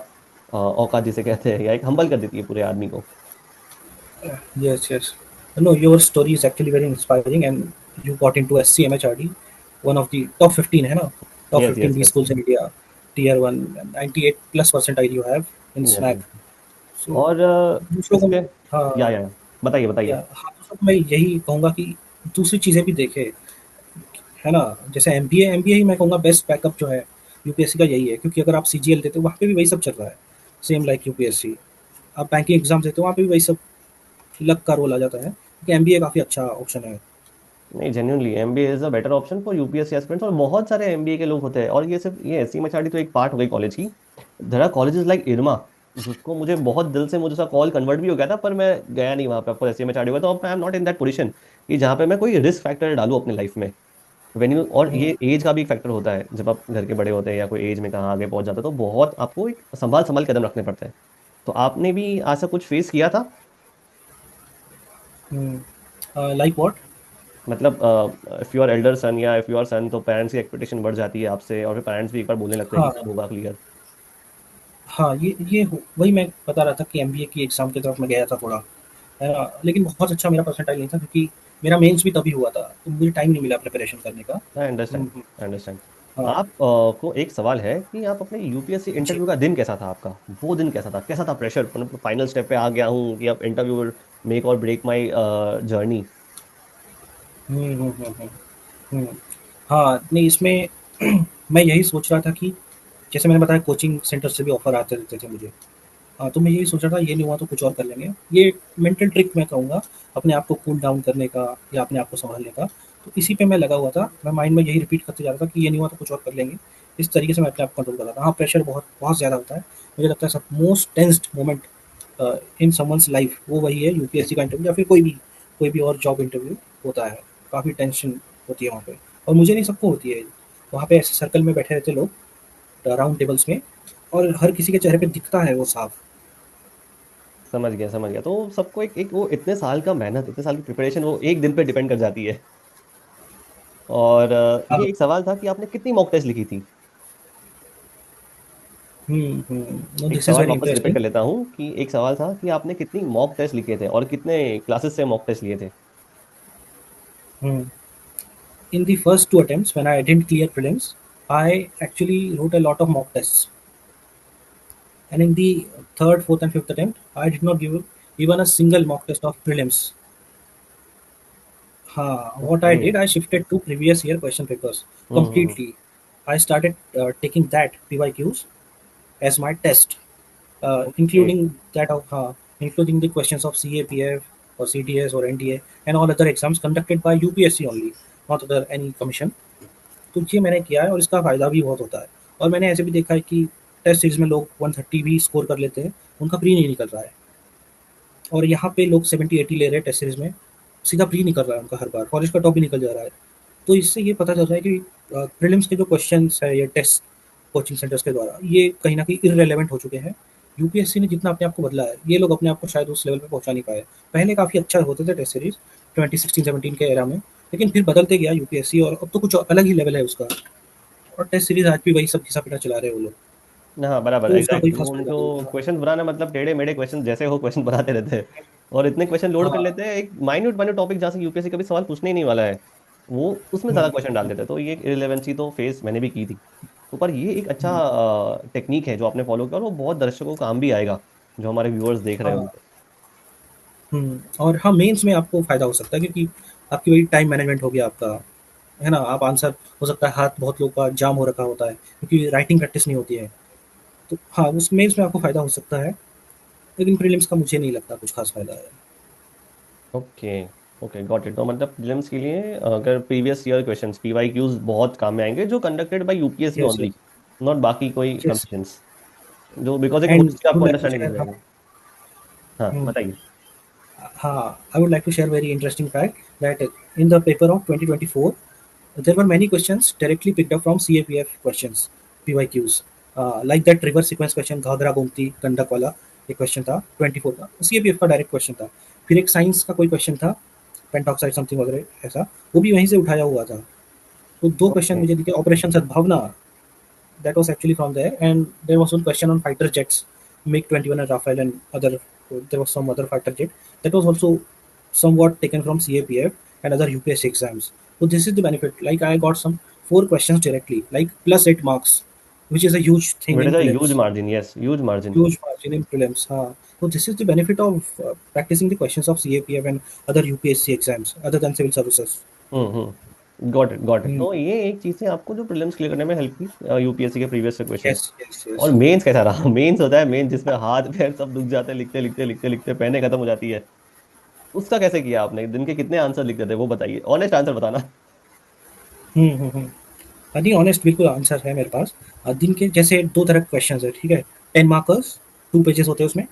औकात जिसे कहते हैं, या एक हम्बल कर देती है पूरे आदमी को। Yes, yes. No, your story is actually very inspiring, and you got into SCMHRD, one of the top 15, है ना? Top yes 15 yes B yes schools in India, Tier 1, 98 plus percentile you have in yes SMAC. Yes. So और दूसरों इस को, पे हाँ, या बताइए या बताइए। हाँ, दूसरों को मैं यही कहूँगा कि दूसरी चीज़ें भी देखे, है ना? जैसे एमबीए ही मैं कहूँगा बेस्ट बैकअप जो है यूपीएससी का यही है, क्योंकि अगर आप सीजीएल देते हो वहाँ पे भी वही सब चल रहा है, सेम लाइक यूपीएससी। आप बैंकिंग एग्जाम देते हो वहाँ पे भी वही सब लक का रोल आ जाता है, क्योंकि एमबीए काफ़ी अच्छा ऑप्शन है। नहीं, genuinely MBA is a better option for UPSC aspirants, और बहुत सारे एमबीए के लोग होते हैं। और ये सिर्फ ये एससी मचाड़ी तो एक पार्ट हो गई कॉलेज की। देयर आर कॉलेजेस लाइक इरमा, जिसको मुझे बहुत दिल से, मुझे उसका कॉल कन्वर्ट भी हो गया था, पर मैं गया नहीं वहां पे। आपको एससी मचाड़ी हुआ, तो I am not in that position कि जहाँ पे मैं कोई रिस्क फैक्टर डालूं अपनी लाइफ में। वेन यू, और हुँ, ये एज का भी एक फैक्टर होता है, जब आप घर के बड़े होते हैं या कोई एज में कहाँ आगे पहुंच जाते हैं, तो बहुत आपको एक संभाल संभाल कदम रखने पड़ते हैं। तो आपने भी ऐसा कुछ फेस किया था? हुँ। Like what? मतलब if you are elder son या इफ यू आर सन, तो पेरेंट्स की एक्सपेक्टेशन बढ़ जाती है आपसे, और फिर पेरेंट्स भी एक बार बोलने लगते हैं कि हाँ, कब होगा क्लियर। हाँ, ये हो वही मैं बता रहा था कि एमबीए की एग्ज़ाम की तरफ मैं गया था थोड़ा, है ना? लेकिन बहुत अच्छा मेरा परसेंटाइल नहीं था, क्योंकि मेरा मेंस भी तभी हुआ था, तो मुझे टाइम नहीं मिला प्रिपरेशन करने का। I understand, hmm, I understand. हाँ। आप को एक सवाल है कि आप अपने यूपीएससी जी। इंटरव्यू का दिन कैसा था आपका? वो दिन कैसा था? कैसा था प्रेशर? मतलब फाइनल स्टेप पे आ गया हूँ कि अब इंटरव्यू मेक और ब्रेक माई जर्नी। हुँ, हुँ, हुँ, हुँ, हुँ। हाँ, नहीं इसमें मैं यही सोच रहा था कि जैसे मैंने बताया कोचिंग सेंटर से भी ऑफ़र आते रहते थे मुझे। हाँ, तो मैं यही सोच रहा था ये नहीं हुआ तो कुछ और कर लेंगे। ये मेंटल ट्रिक मैं कहूँगा, अपने आप को कूल डाउन करने का या अपने आप को सँभालने का। तो इसी पे मैं लगा हुआ था। मैं माइंड में यही रिपीट करते जा रहा था कि ये नहीं हुआ तो कुछ और कर लेंगे। इस तरीके से मैं अपने आप को कंट्रोल कर रहा था। हाँ, प्रेशर बहुत बहुत ज़्यादा होता है। मुझे लगता है सब most tensed moment in someone's life वो वही है, यूपीएससी का इंटरव्यू या फिर कोई भी और जॉब इंटरव्यू होता है। काफ़ी टेंशन होती है वहाँ पे, और मुझे नहीं, सबको होती है। वहाँ पे ऐसे सर्कल में बैठे रहते लोग राउंड टेबल्स में, और हर किसी के चेहरे पे दिखता है वो साफ। समझ गया समझ गया। तो सबको एक वो इतने साल का मेहनत, इतने साल की प्रिपरेशन, वो एक दिन पे डिपेंड कर जाती है। और हाँ। ये एक सवाल था कि आपने कितनी मॉक टेस्ट लिखी थी? नो, एक दिस इज़ सवाल वेरी वापस रिपीट इंटरेस्टिंग। कर लेता हूँ कि एक सवाल था कि आपने कितनी मॉक टेस्ट लिखे थे, और कितने क्लासेस से मॉक टेस्ट लिए थे? In the first two attempts, when I didn't clear prelims, I actually wrote a lot of mock tests. And in the third, fourth, and fifth attempt, I did not give even a single mock test of prelims. What I okay. did, I shifted to previous year question papers hmm. completely. I started taking that PYQs as my test, okay. including the questions of CAPF or CTS or NTA and all other exams conducted by UPSC only, not other any commission. तो ये मैंने किया है और इसका फ़ायदा भी बहुत होता है। और मैंने ऐसे भी देखा है कि टेस्ट सीरीज़ में लोग 130 भी स्कोर कर लेते हैं, उनका प्री नहीं निकल रहा है। और यहाँ पे लोग 70-80 ले रहे हैं टेस्ट सीरीज़ में, सीधा प्री निकल रहा है उनका हर बार, कॉलेज का टॉप भी निकल जा रहा है। तो इससे ये पता चल रहा है कि प्रीलिम्स के जो क्वेश्चंस है, ये टेस्ट कोचिंग सेंटर्स के द्वारा ये कहीं न कहीं इर्रेलेवेंट हो चुके हैं। यूपीएससी ने जितना अपने आप को बदला है, ये लोग अपने आप को शायद उस लेवल पे पहुँचा नहीं पाए। पहले काफ़ी अच्छा होते थे टेस्ट सीरीज़, 2016-17 के एरा में, लेकिन फिर बदलते गया यूपीएससी, और अब तो कुछ अलग ही लेवल है उसका। और टेस्ट सीरीज आज भी वही सब घिसा पिटा चला रहे हैं वो लोग। हाँ बराबर, तो उसका कोई एग्जैक्टली, वो खास फायदा उनको नहीं होता। क्वेश्चन बनाना मतलब टेढ़े मेढ़े क्वेश्चन जैसे हो क्वेश्चन बनाते रहते हैं, और इतने क्वेश्चन लोड कर हाँ। लेते हैं एक माइन्यूट माइन्यूट टॉपिक जहाँ से यूपीएससी कभी सवाल पूछने ही नहीं वाला है, वो उसमें ज्यादा क्वेश्चन डाल हम्म, देते हैं। तो ये इररिलेवेंसी तो फेस मैंने भी की थी। तो पर ये एक अच्छा हम्म, टेक्निक है जो आपने फॉलो किया, और वो बहुत दर्शकों को काम भी आएगा, जो हमारे व्यूअर्स देख रहे हैं हाँ। उनको। और हाँ, मेंस में आपको फायदा हो सकता है, क्योंकि आपकी वही टाइम मैनेजमेंट हो गया आपका, है ना। आप आंसर, हो सकता है हाथ बहुत लोग का जाम हो रखा होता है क्योंकि राइटिंग प्रैक्टिस नहीं होती है। तो हाँ, उस मेंस में आपको फायदा हो सकता है, लेकिन प्रीलिम्स का मुझे नहीं लगता कुछ खास फायदा है। Okay, okay got it. तो मतलब प्रीलिम्स के लिए अगर प्रीवियस ईयर क्वेश्चंस पीवाईक्यूज बहुत काम में आएंगे, जो conducted by UPSC yes, only, yes, not बाकी कोई यस। कंसेशंस, जो बिकॉज एक एंड होलिस्टिक आई आपको वुड लाइक टू अंडरस्टैंडिंग मिल शेयर, जाएगी। हाँ बताइए। हाँ, I would like to share very interesting fact that in the paper of 2024, there were many questions directly picked up from CAPF questions, PYQs. Like that river sequence question, Ghaghara Gomti Gandak वाला एक question था 24 का, CAPF का direct question था। फिर एक science का कोई क्वेश्चन था, पेंटॉक्साइड समथिंग वगैरह ऐसा, वो भी वहीं से उठाया हुआ था। तो दो क्वेश्चन ओके, मुझे दिखे, ऑपरेशन सद्भावना, that was actually from there, and there was one question on fighter jets, MiG-21 and Rafale and other. There was some other fighter jet that was also somewhat taken from CAPF and other UPSC exams. So this is the benefit. Like I got some four questions directly, like +8 marks, which is a huge thing it in is a huge prelims. Margin, yes huge margin. Huge margin in prelims. So this is the benefit of practicing the questions of CAPF and other UPSC exams other than civil services. Got it got it. Hmm. तो ये एक चीज है आपको जो prelims clear करने में help की, यूपीएससी के प्रीवियस क्वेश्चन। Yes, yes, और yes. मेंस कैसा रहा? मेंस होता है मेन जिसमें हाथ पैर सब दुख जाते हैं, लिखते लिखते लिखते लिखते पेने खत्म हो जाती है। उसका कैसे किया आपने? दिन के कितने आंसर लिखते थे वो बताइए, ऑनेस्ट आंसर बताना। हम्म। नहीं, ऑनेस्ट बिल्कुल आंसर है मेरे पास। दिन के जैसे दो तरह के क्वेश्चन है, ठीक है। 10 मार्कर्स, 2 पेजेस होते हैं उसमें।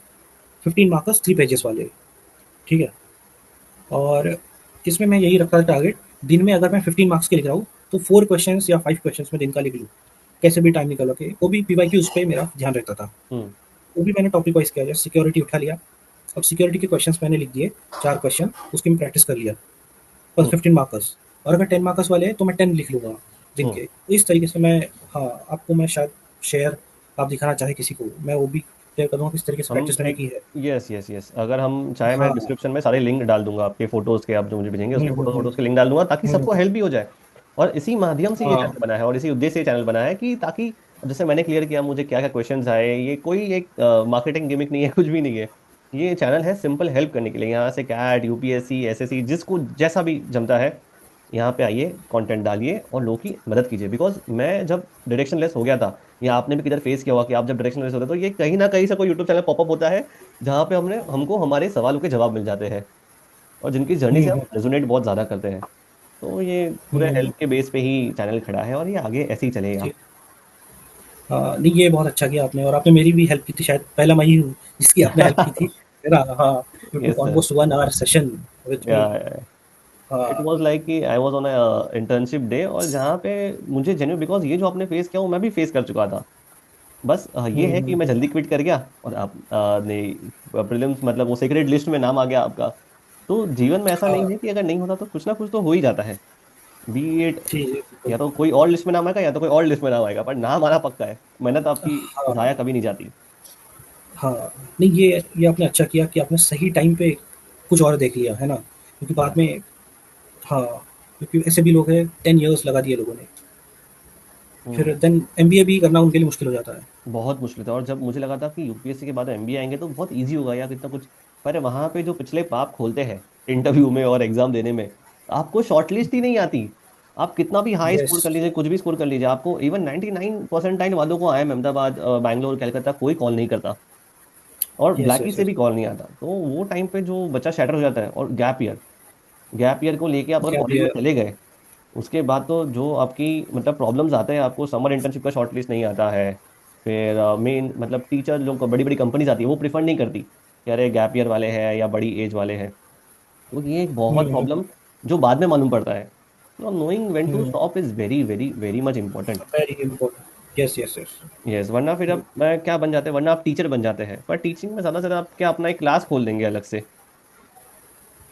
15 मार्कर्स, 3 पेजेस वाले, ठीक है। और इसमें मैं यही रखता था टारगेट, दिन में अगर मैं 15 मार्क्स के लिख रहा हूँ तो 4 क्वेश्चन या 5 क्वेश्चन में दिन का लिख लूँ, कैसे भी टाइम निकल के। वो भी पीवाई उस पर मेरा ध्यान रहता था। हम्म वो भी मैंने टॉपिक वाइज किया, जैसे सिक्योरिटी उठा लिया। अब सिक्योरिटी के क्वेश्चंस मैंने लिख दिए, 4 क्वेश्चन, उसकी मैं प्रैक्टिस कर लिया, बस हम्म 15 मार्कर्स। और अगर 10 मार्कर्स वाले हैं तो मैं 10 लिख लूँगा दिन हम्म। के। तो इस तरीके से मैं, हाँ, आपको मैं शायद शेयर, आप दिखाना चाहे किसी को, मैं वो भी शेयर करूँगा किस तरीके से हम प्रैक्टिस मैंने एक, की है। यस यस यस, अगर हम चाहे मैं हाँ। डिस्क्रिप्शन में सारे लिंक डाल दूंगा आपके फोटोज के, आप जो मुझे भेजेंगे हुँ, उसके हुँ, फोटोज हुँ। फोटोज के लिंक डाल दूंगा, ताकि हुँ, सबको हेल्प भी हो जाए। और इसी माध्यम से ये हाँ। चैनल बना है, और इसी उद्देश्य से ये चैनल बना है कि ताकि जैसे मैंने क्लियर किया मुझे क्या क्या क्वेश्चंस आए, ये कोई एक मार्केटिंग गिमिक नहीं है, कुछ भी नहीं है। ये चैनल है सिंपल हेल्प करने के लिए। यहाँ से कैट यूपीएससी एसएससी जिसको जैसा भी जमता है, यहाँ पे आइए, कंटेंट डालिए और लोगों की मदद कीजिए। बिकॉज मैं जब डायरेक्शन लेस हो गया था, या आपने भी किधर फेस किया होगा कि आप जब डायरेक्शन लेस होते हैं तो ये कहीं ना कहीं से कोई यूट्यूब चैनल पॉपअप होता है जहाँ पे हमको हमारे सवालों के जवाब मिल जाते हैं, और जिनकी जर्नी हुँ, से हम हुँ, रेजोनेट बहुत ज्यादा करते हैं। तो ये पूरे हुँ। हेल्प के बेस पे ही चैनल खड़ा है, और ये आगे ऐसे ही चलेगा। जी। नहीं, ये बहुत अच्छा किया आपने, और आपने मेरी भी हेल्प की थी, शायद पहला मैं ही हूँ जिसकी आपने हेल्प की थी। मेरा, हाँ, you took yes sir. Almost 1 hour session with me. It हाँ। वाज लाइक कि I was on a internship day, और जहाँ पे मुझे जेन्यू, बिकॉज ये जो आपने फेस किया वो मैं भी फेस कर चुका था। बस ये हुँ, है कि हुँ। मैं जल्दी क्विट कर गया, और आप ने प्रीलिम्स मतलब वो सीक्रेट लिस्ट में नाम आ गया आपका। तो जीवन में ऐसा नहीं हाँ, है कि अगर नहीं होता तो कुछ ना कुछ तो हो ही जाता है। बी एट, जी, जी, बिल्कुल। या तो कोई और लिस्ट में नाम आएगा या तो कोई और लिस्ट में नाम आएगा, पर नाम आना पक्का है। मेहनत आपकी हाँ, जाया कभी नहीं जाती। हाँ। नहीं, ये आपने अच्छा किया कि आपने सही टाइम पे कुछ और देख लिया, है ना? क्योंकि या बाद में, हाँ, क्योंकि ऐसे भी लोग हैं, 10 इयर्स लगा दिए लोगों ने। फिर हम्म देन एमबीए भी करना उनके लिए मुश्किल हो जाता है। बहुत मुश्किल था। और जब मुझे लगा था कि यूपीएससी के बाद एमबीए आएंगे तो बहुत इजी होगा यार, कितना कुछ, पर वहां पे जो पिछले पाप खोलते हैं इंटरव्यू में और एग्जाम देने में, आपको शॉर्टलिस्ट ही नहीं आती। आप कितना भी हाई यस, स्कोर कर लीजिए, कुछ भी स्कोर कर लीजिए, आपको इवन 99% वालों को आया अहमदाबाद बैंगलोर कलकत्ता कोई कॉल नहीं करता, और यस, ब्लैकी यस, से यस। भी कॉल नहीं आता। तो वो टाइम पे जो बच्चा शैटर हो जाता है, और गैप ईयर को लेके आप अगर क्या कॉलेज में भी चले गए, उसके बाद तो जो आपकी मतलब प्रॉब्लम्स आते हैं, आपको समर इंटर्नशिप का शॉर्टलिस्ट नहीं आता है। फिर मेन मतलब टीचर जो बड़ी बड़ी कंपनीज आती है वो प्रिफर नहीं करती कि अरे गैप ईयर वाले हैं या बड़ी एज वाले हैं। तो ये एक बहुत है। प्रॉब्लम जो बाद में मालूम पड़ता है। तो नोइंग व्हेन टू हुँ, stop is very very very much important. Very important. Yes, yes, yes. Yes, वरना फिर अब मैं क्या बन जाते हैं, वरना आप टीचर बन जाते हैं, पर टीचिंग में ज्यादा से ज्यादा आप क्या अपना एक क्लास खोल देंगे अलग से।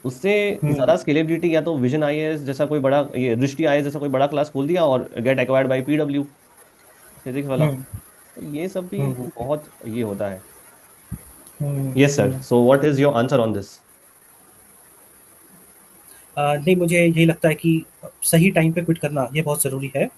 उससे हम्म ज़्यादा स्केलेबिलिटी, या तो विजन आईएएस जैसा कोई बड़ा, ये दृष्टि आईएएस जैसा कोई बड़ा क्लास खोल दिया और get acquired by PW, physics वाला। हम्म तो ये सब भी हम्म बहुत ये होता है। Hmm yes sir, hmm. So what is your answer on this? नहीं, मुझे यही लगता है कि सही टाइम पे क्विट करना ये बहुत ज़रूरी है,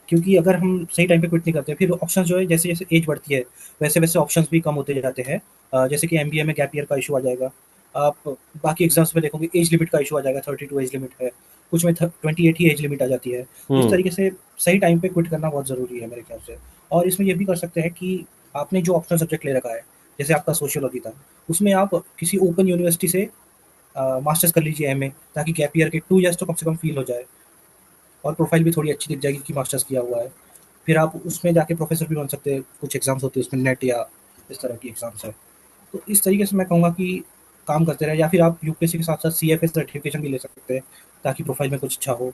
क्योंकि अगर हम सही टाइम पे क्विट नहीं करते, फिर ऑप्शन जो है, जैसे जैसे एज बढ़ती है वैसे वैसे ऑप्शंस भी कम होते जाते हैं। जैसे कि एमबीए में गैप ईयर का इशू आ जाएगा। आप बाकी एग्जाम्स में देखोगे एज लिमिट का इशू आ जाएगा, 32 एज लिमिट है, कुछ में 28 ही एज लिमिट आ जाती है। इस हम्म तरीके से सही टाइम पे क्विट करना बहुत ज़रूरी है मेरे ख्याल से। और इसमें ये भी कर सकते हैं कि आपने जो ऑप्शनल सब्जेक्ट ले रखा है, जैसे आपका सोशियोलॉजी था, उसमें आप किसी ओपन यूनिवर्सिटी से मास्टर्स कर लीजिए एमए, ताकि गैप ईयर के 2 ईयर्स तो कम से कम फील हो जाए, और प्रोफाइल भी थोड़ी अच्छी दिख जाएगी कि मास्टर्स किया हुआ है। फिर आप उसमें जाके प्रोफेसर भी बन सकते हैं, कुछ एग्जाम्स होते हैं उसमें, नेट या इस तरह की एग्जाम्स है। तो इस तरीके से मैं कहूँगा कि काम करते रहे, या फिर आप यूपीएससी के साथ साथ सीएफए सर्टिफिकेशन भी ले सकते हैं, ताकि प्रोफाइल में कुछ अच्छा हो,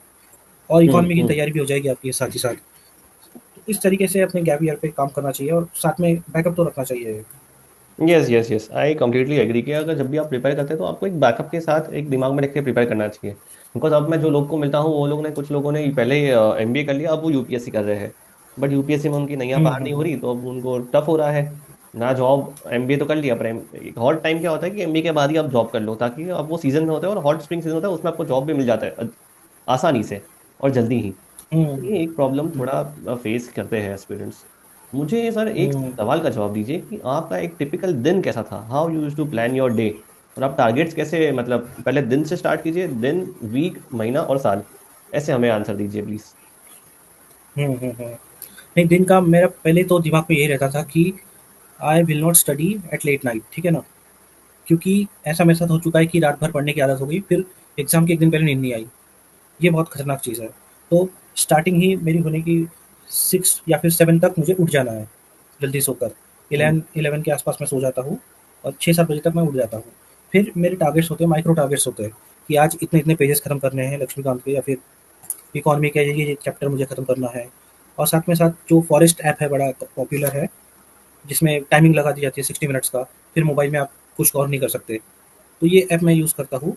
और इकोनॉमी की हम्म। तैयारी भी हो जाएगी आपकी साथ ही साथ। तो इस तरीके से अपने गैप ईयर पे काम करना चाहिए, और साथ में बैकअप तो रखना चाहिए। Yes yes yes, I completely agree कि अगर जब भी आप प्रिपेयर करते हैं तो आपको एक बैकअप के साथ एक दिमाग में रख के प्रिपेयर करना चाहिए। बिकॉज अब मैं जो लोग को मिलता हूँ, वो लोग ने, कुछ लोगों ने पहले एमबीए कर लिया, अब वो यूपीएससी कर रहे हैं। बट यूपीएससी में उनकी नैया पार नहीं हो हम्म। रही, तो अब उनको टफ हो रहा है ना जॉब। एमबीए तो कर लिया, पर एक हॉट टाइम क्या होता है कि एमबीए के बाद ही आप जॉब कर लो, ताकि अब वो सीजन में होता है और हॉट स्प्रिंग सीजन होता है, उसमें आपको जॉब भी मिल जाता है आसानी से और जल्दी ही। हम्म ये एक प्रॉब्लम थोड़ा फेस करते हैं एस्पिरेंट्स। मुझे सर एक हम्म सवाल का जवाब दीजिए कि आपका एक टिपिकल दिन कैसा था, how you use to plan your day, और आप टारगेट्स कैसे, मतलब पहले दिन से स्टार्ट कीजिए, दिन, वीक, महीना और साल, ऐसे हमें आंसर दीजिए प्लीज। हम्म। नहीं, दिन का मेरा पहले तो दिमाग में यही रहता था कि I will not study at late night, ठीक है ना, क्योंकि ऐसा मेरे साथ हो चुका है कि रात भर पढ़ने की आदत हो गई, फिर एग्जाम के एक दिन पहले नींद नहीं आई। ये बहुत खतरनाक चीज़ है। तो स्टार्टिंग ही मेरी होने की 6 या फिर 7 तक मुझे उठ जाना है, जल्दी सोकर। हम्म 11 के आसपास मैं सो जाता हूँ, और 6-7 बजे तक मैं उठ जाता हूँ। फिर मेरे टारगेट्स होते हैं, माइक्रो टारगेट्स होते हैं, कि आज इतने इतने पेजेस खत्म करने हैं लक्ष्मीकांत के, या फिर इकोनॉमी का ये चैप्टर मुझे खत्म करना है। और साथ में साथ जो फॉरेस्ट ऐप है, बड़ा पॉपुलर है, जिसमें टाइमिंग लगा दी जाती है 60 मिनट्स का, फिर मोबाइल में आप कुछ और नहीं कर सकते। तो ये ऐप मैं यूज़ करता हूँ।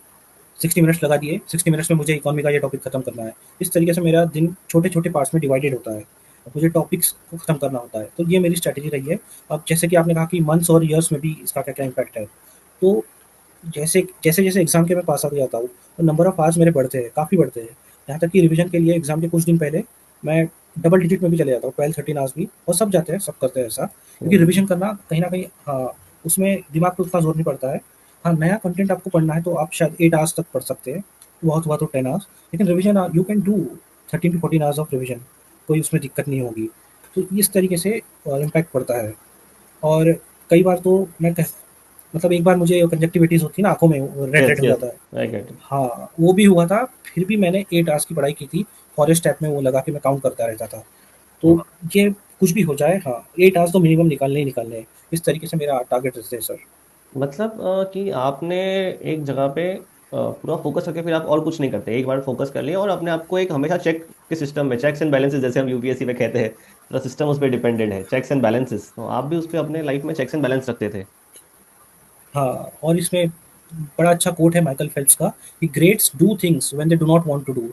60 मिनट्स लगा दिए, 60 मिनट्स में मुझे इकोनॉमी का ये टॉपिक खत्म करना है। इस तरीके से मेरा दिन छोटे छोटे पार्ट्स में डिवाइडेड होता है, मुझे टॉपिक्स को खत्म करना होता है। तो ये मेरी स्ट्रैटेजी रही है। अब जैसे कि आपने कहा कि मंथ्स और ईयर्स में भी इसका क्या क्या इम्पैक्ट है, तो जैसे जैसे जैसे एग्जाम के मैं पास आता जाता हूँ, तो नंबर ऑफ आवर्स मेरे बढ़ते हैं, काफ़ी बढ़ते हैं। यहाँ तक कि रिवीजन के लिए एग्जाम के कुछ दिन पहले मैं डबल डिजिट में भी चले जाता हूँ, 12-13 आवर्स भी, और सब जाते हैं, सब करते हैं ऐसा, क्योंकि हम्म रिवीजन करना कहीं ना कहीं, हाँ, उसमें दिमाग पर उतना जोर नहीं पड़ता है। हाँ, नया कंटेंट आपको पढ़ना है तो आप शायद 8 आवर्स तक पढ़ सकते हैं, बहुत हुआ तो 10 आवर्स, लेकिन revision you can do 13 to 14 hours of revision, कोई उसमें दिक्कत नहीं होगी। तो इस तरीके से इम्पैक्ट पड़ता है। और कई बार तो मैं मतलब एक बार मुझे कंजक्टिविटीज़ होती है ना आँखों में, वो रेड यस रेड हो यस, जाता है। I get it. हाँ, वो भी हुआ था, फिर भी मैंने 8 आवर्स की पढ़ाई की थी, फॉरेस्ट ऐप में वो लगा के मैं काउंट करता रहता था। तो ये कुछ भी हो जाए, हाँ, 8 आवर्स तो मिनिमम निकालने ही निकालने हैं। इस तरीके से मेरा टारगेट रहते हैं सर। मतलब कि आपने एक जगह पे पूरा फोकस करके फिर आप और कुछ नहीं करते, एक बार फोकस कर लिया और अपने आप को एक हमेशा चेक के सिस्टम में, चेक्स एंड बैलेंसेस जैसे हम यूपीएससी में कहते हैं, पूरा सिस्टम उस पर डिपेंडेंट है, चेक्स एंड बैलेंसेस, तो आप भी उस पर अपने लाइफ में चेक्स एंड बैलेंस रखते थे। हाँ, और इसमें बड़ा अच्छा कोट है माइकल फेल्प्स का, कि greats do things when they do not want to do.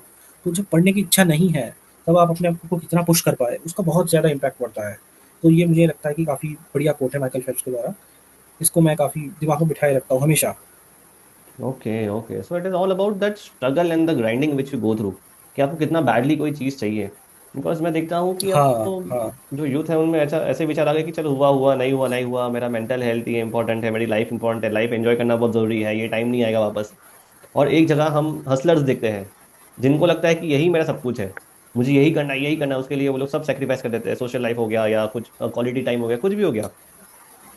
तो जब पढ़ने की इच्छा नहीं है, तब आप अपने आप को कितना पुश कर पाए, उसका बहुत ज़्यादा इम्पैक्ट पड़ता है। तो ये मुझे लगता है कि काफ़ी बढ़िया कोट है माइकल फेल्प्स के द्वारा। इसको मैं काफ़ी दिमाग में बिठाए रखता हूँ हमेशा। Okay okay, so it is all about that struggle and the grinding which you go through, कि आपको कितना बैडली कोई चीज़ चाहिए। बिकॉज मैं देखता हूँ कि अब हाँ, तो हाँ। जो यूथ है उनमें ऐसा ऐसे विचार आ गए कि चलो हुआ हुआ, नहीं हुआ नहीं हुआ, मेरा मेंटल हेल्थ ही इंपॉर्टेंट है, मेरी लाइफ इंपॉर्टेंट है, लाइफ एंजॉय करना बहुत जरूरी है, ये टाइम नहीं आएगा वापस। और एक जगह हम हसलर्स देखते हैं, जिनको लगता है कि यही मेरा सब कुछ है, मुझे यही करना है, यही करना है, उसके लिए वो लोग सब सेक्रीफाइस कर देते हैं, सोशल लाइफ हो गया या कुछ क्वालिटी टाइम हो गया, कुछ भी हो गया,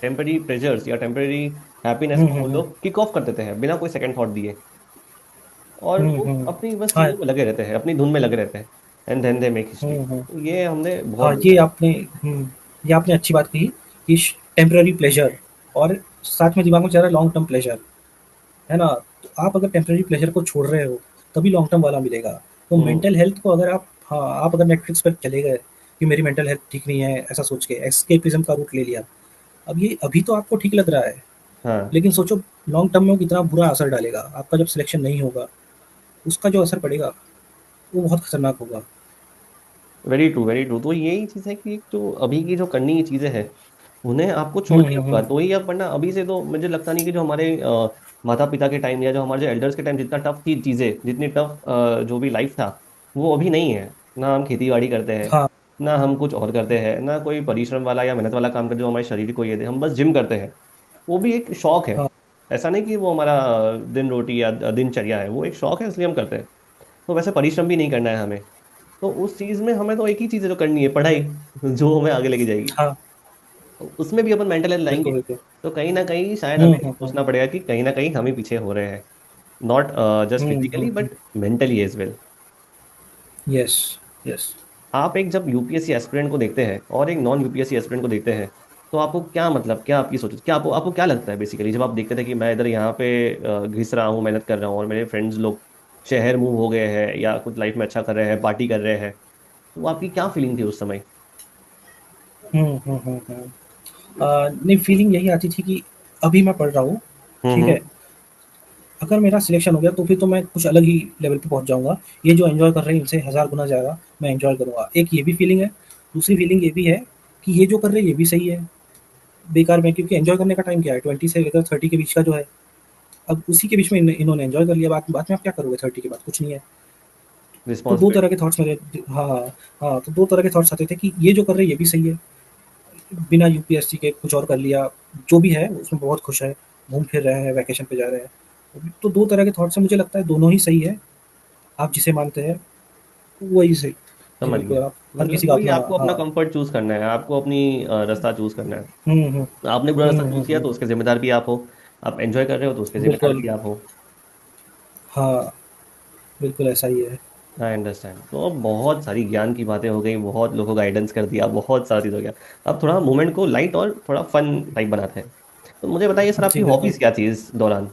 टेम्पररी प्रेजर्स या टेम्पररी हैप्पीनेस को वो हुँ। लोग किक ऑफ कर देते हैं बिना कोई सेकंड थॉट दिए, और वो हुँ। अपनी बस हाँ। चीजों में लगे रहते हैं, अपनी धुन में लगे रहते हैं, and then they make history. Hmm. तो ये हमने बहुत हाँ, देखा है। ये आपने अच्छी बात कही, कि टेम्पररी प्लेज़र, और साथ में दिमाग में चल रहा है लॉन्ग टर्म प्लेज़र, है ना? तो आप अगर टेम्पररी प्लेज़र को छोड़ रहे हो, तभी लॉन्ग टर्म वाला मिलेगा। तो हम्म मेंटल हेल्थ को अगर आप, हाँ, आप अगर नेटफ्लिक्स पे चले गए कि मेरी मेंटल हेल्थ ठीक नहीं है, ऐसा सोच के एस्केपिज़्म का रूट ले लिया। अब ये अभी तो आपको ठीक लग रहा है, हाँ। लेकिन सोचो लॉन्ग टर्म में वो कितना बुरा असर डालेगा, आपका जब सिलेक्शन नहीं होगा, उसका जो असर पड़ेगा वो बहुत खतरनाक होगा। Very true, very true. तो यही चीज़ है कि जो अभी की जो करनी की चीज़ें हैं, उन्हें आपको छोड़ना ही होगा। हम्म। तो ही अब, वरना अभी से तो मुझे लगता नहीं कि जो हमारे माता पिता के टाइम या जो हमारे जो एल्डर्स के टाइम जितना टफ थी चीज़ें, जितनी टफ जो भी लाइफ था, वो अभी नहीं है। ना हम खेती बाड़ी करते हैं, हाँ ना हम कुछ और करते हैं, ना कोई परिश्रम वाला या मेहनत वाला काम करते जो हमारे शरीर को ये दे। हम बस जिम करते हैं, वो भी एक शौक है। हाँ ऐसा नहीं कि वो हमारा दिन रोटी या दिनचर्या है, वो एक शौक है इसलिए हम करते हैं। तो वैसे परिश्रम भी नहीं करना है हमें। तो उस चीज में हमें तो एक ही चीज है जो करनी है, पढ़ाई, जो हमें आगे लेके जाएगी। हाँ। तो उसमें भी अपन मेंटल हेल्थ लाएंगे, बिल्कुल बिल्कुल। तो कहीं ना कहीं शायद हमें हम्म। सोचना पड़ेगा कि कहीं ना कहीं हम ही पीछे हो रहे हैं। Not just physically hmm. But mentally as well. Yes yes. आप एक जब यूपीएससी एस्पिरेंट को देखते हैं और एक नॉन यूपीएससी एस्पिरेंट को देखते हैं, तो आपको क्या मतलब, क्या आपकी सोच, क्या आपको क्या लगता है बेसिकली, जब आप देखते थे कि मैं इधर यहाँ पे घिस रहा हूँ, मेहनत कर रहा हूँ, और मेरे फ्रेंड्स लोग शहर मूव हो गए हैं या कुछ लाइफ में अच्छा कर रहे हैं, पार्टी कर रहे हैं, तो आपकी क्या फीलिंग थी उस समय? हम्म। नहीं, फीलिंग यही आती थी कि अभी मैं पढ़ रहा हूँ, ठीक है, हम्म। अगर मेरा सिलेक्शन हो गया तो फिर तो मैं कुछ अलग ही लेवल पे पहुंच जाऊंगा। ये जो एंजॉय कर रहे हैं इनसे हज़ार गुना ज़्यादा मैं एंजॉय करूंगा, एक ये भी फीलिंग है। दूसरी फीलिंग ये भी है कि ये जो कर रहे हैं ये भी सही है, बेकार में, क्योंकि एंजॉय करने का टाइम क्या है, 20 से लेकर 30 के बीच का जो है। अब उसी के बीच में इन्होंने एंजॉय कर लिया, बाद में आप क्या करोगे 30 के बाद, कुछ नहीं है। तो दो तरह रिस्पॉन्सिबिलिटी। के थॉट्स मेरे, हाँ हाँ, तो दो तरह के थॉट्स आते थे कि ये जो कर रहे हैं ये भी सही है, बिना यूपीएससी के कुछ और कर लिया, जो भी है उसमें बहुत खुश है, घूम फिर रहे हैं, वैकेशन पे जा रहे हैं। तो दो तरह के थॉट्स हैं, मुझे लगता है दोनों ही सही है, आप जिसे मानते हैं वही सही। जी समझ बिल्कुल, गया। आप हर किसी मतलब का वही, अपना। आपको अपना हाँ। कंफर्ट चूज करना है, आपको अपनी रास्ता चूज करना है। हम्म। आपने पूरा रास्ता चूज किया तो उसके जिम्मेदार भी आप हो। आप एंजॉय कर रहे हो तो उसके जिम्मेदार बिल्कुल। भी आप हो। हाँ, बिल्कुल ऐसा ही है। I understand. तो अब बहुत सारी ज्ञान की बातें हो गई, बहुत लोगों को गाइडेंस कर दिया, बहुत सारा चीज़ हो गया। अब थोड़ा मोमेंट को लाइट और थोड़ा फन टाइप बनाते हैं। तो मुझे बताइए सर, आपकी जी बिल्कुल। हॉबीज क्या थी इस दौरान?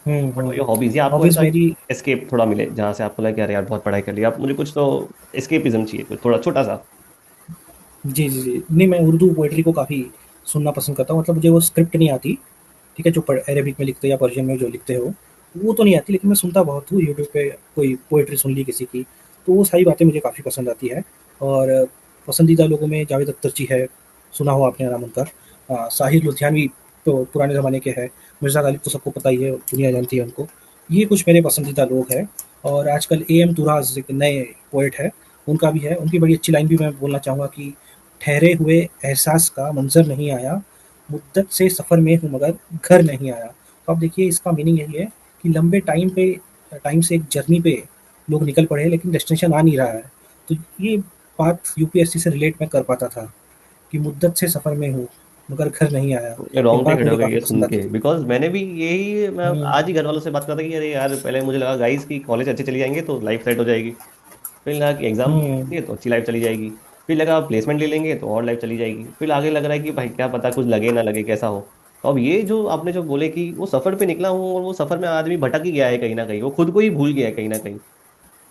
What were hmm. Your hobbies, या आपको हॉबीज ऐसा मेरी, एस्केप थोड़ा मिले जहाँ से आपको लगे यार यार बहुत पढ़ाई कर लिया, आप मुझे कुछ तो एस्केपिज्म चाहिए, कुछ थोड़ा छोटा सा। जी जी जी, नहीं मैं उर्दू पोइट्री को काफ़ी सुनना पसंद करता हूँ, मतलब मुझे वो स्क्रिप्ट नहीं आती, ठीक है, जो अरेबिक में लिखते हो या पर्शियन में जो लिखते हो वो तो नहीं आती, लेकिन मैं सुनता बहुत हूँ, यूट्यूब पे कोई पोइट्री सुन ली किसी की, तो वो सारी बातें मुझे काफ़ी पसंद आती है। और पसंदीदा लोगों में जावेद अख्तर जी है, सुना हो आपने नाम उनका। साहिर लुधियानवी तो पुराने ज़माने के हैं, मिर्ज़ा गालिब तो सबको पता ही है, दुनिया जानती है उनको। ये कुछ मेरे पसंदीदा लोग हैं। और आजकल ए एम तुराज एक नए पोइट है, उनका भी है, उनकी बड़ी अच्छी लाइन भी मैं बोलना चाहूँगा कि ठहरे हुए एहसास का मंज़र नहीं आया, मुद्दत से सफ़र में हूँ मगर घर नहीं आया। तो आप देखिए इसका मीनिंग यही है कि लंबे टाइम से एक जर्नी पे लोग निकल पड़े हैं लेकिन डेस्टिनेशन आ नहीं रहा है। तो ये बात यूपीएससी से रिलेट मैं कर पाता था कि मुद्दत से सफ़र में हूँ मगर घर नहीं आया। ये रोंगटे बात खड़े हो मुझे गए काफ़ी ये पसंद सुन आती के, थी। बिकॉज मैंने भी यही, मैं हुँ, आज ही घर वालों से बात कर रहा था कि अरे यार, पहले मुझे लगा गाइस की कॉलेज अच्छे चली जाएंगे तो लाइफ सेट हो जाएगी। फिर लगा कि एग्जाम हुँ, ये तो अच्छी लाइफ चली जाएगी। फिर लगा प्लेसमेंट ले लेंगे तो और लाइफ चली जाएगी। फिर आगे लग रहा है कि भाई क्या पता कुछ लगे ना लगे, कैसा हो। तो अब ये जो आपने जो बोले कि वो सफर पे निकला हूँ और वो सफर में आदमी भटक ही गया है कहीं ना कहीं, वो खुद को ही भूल गया है कहीं ना कहीं।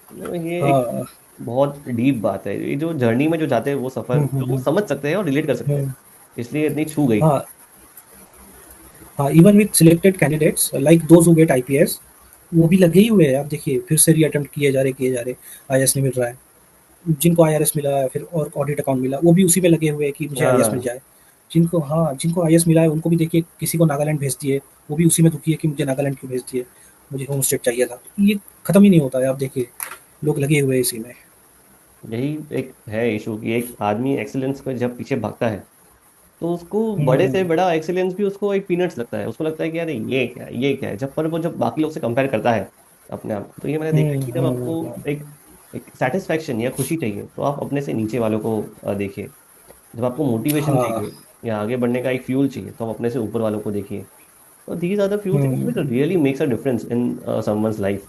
तो ये एक हाँ। बहुत डीप बात है। ये जो जर्नी में जो जाते हैं वो सफर जो वो समझ सकते हैं और रिलेट कर सकते हैं, हुँ। इसलिए इतनी छू गई। हाँ, हाँ, even with selected candidates like those who get IPS, वो भी लगे ही हुए हैं। आप देखिए फिर से रीअटेम्प्ट किए जा रहे, आईएएस नहीं मिल रहा है। जिनको आईआरएस मिला है फिर और ऑडिट अकाउंट मिला, वो भी उसी में लगे हुए हैं कि मुझे आईएएस मिल हाँ। जाए। जिनको आईएएस मिला है उनको भी देखिए, किसी को नागालैंड भेज दिए, वो भी उसी में दुखी है कि मुझे नागालैंड क्यों भेज दिए, मुझे होम स्टेट चाहिए था। ये खत्म ही नहीं होता है, आप देखिए लोग लगे हुए हैं इसी में। यही एक है इशू कि एक आदमी एक्सीलेंस को जब पीछे भागता है, तो उसको बड़े से हम्म। बड़ा एक्सीलेंस भी उसको एक पीनट्स लगता है। उसको लगता है कि अरे ये क्या है, जब पर वो जब बाकी लोग से कंपेयर करता है अपने आप को। तो ये मैंने देखा है कि जब आपको हम्म। एक एक सेटिस्फैक्शन या खुशी चाहिए तो आप अपने से नीचे वालों को देखिए। जब आपको मोटिवेशन हाँ। चाहिए या आगे बढ़ने का एक फ्यूल चाहिए तो आप अपने से ऊपर वालों को देखिए। तो these are the few things hmm. Which really makes a difference in someone's life,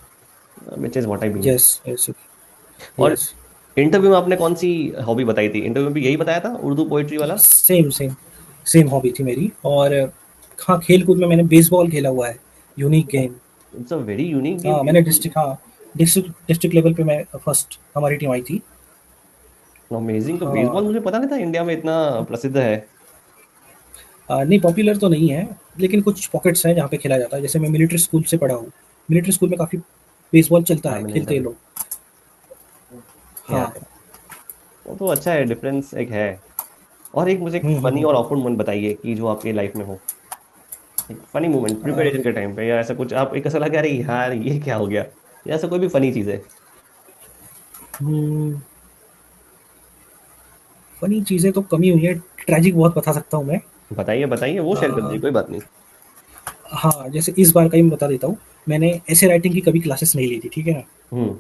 which is what I believe. Yes yes और यस। इंटरव्यू में आपने कौन सी हॉबी बताई थी? इंटरव्यू में भी यही बताया था, उर्दू पोएट्री वाला? सेम सेम सेम हॉबी थी मेरी। और हाँ, खेल कूद में मैंने बेसबॉल खेला हुआ है, unique game. It's a very unique game, हाँ मैंने ब्यूटीफुल। डिस्ट्रिक्ट, हाँ डिस्ट्रिक्ट लेवल पे मैं फर्स्ट, हमारी टीम आई थी। अमेजिंग। तो हाँ। बेसबॉल मुझे पता नहीं था इंडिया में इतना प्रसिद्ध है। नहीं पॉपुलर तो नहीं है, लेकिन कुछ पॉकेट्स हैं जहाँ पे खेला जाता है। जैसे मैं मिलिट्री स्कूल से पढ़ा हूँ, मिलिट्री स्कूल में काफ़ी बेसबॉल चलता हाँ है, मिलियन खेलते हैं टाइम। लोग। या हाँ। वो तो अच्छा है, डिफरेंस एक है। और एक मुझे फनी हुँ। और ऑकवर्ड मोमेंट बताइए कि जो आपके लाइफ में हो, एक फनी मोमेंट अ, प्रिपरेशन के टाइम पे, या ऐसा कुछ आप एक ऐसा लगा, अरे यार ये क्या हो गया, या ऐसा कोई भी फनी चीज है। हुँ, फ़नी चीज़ें तो कम ही हुई हैं, ट्रेजिक बहुत बता सकता हूँ मैं। बताइए बताइए, वो शेयर कर दीजिए, अ, कोई बात नहीं। हाँ, जैसे इस बार का ही मैं बता देता हूँ। मैंने ऐसे राइटिंग की कभी क्लासेस नहीं ली थी, ठीक है ना? हम्म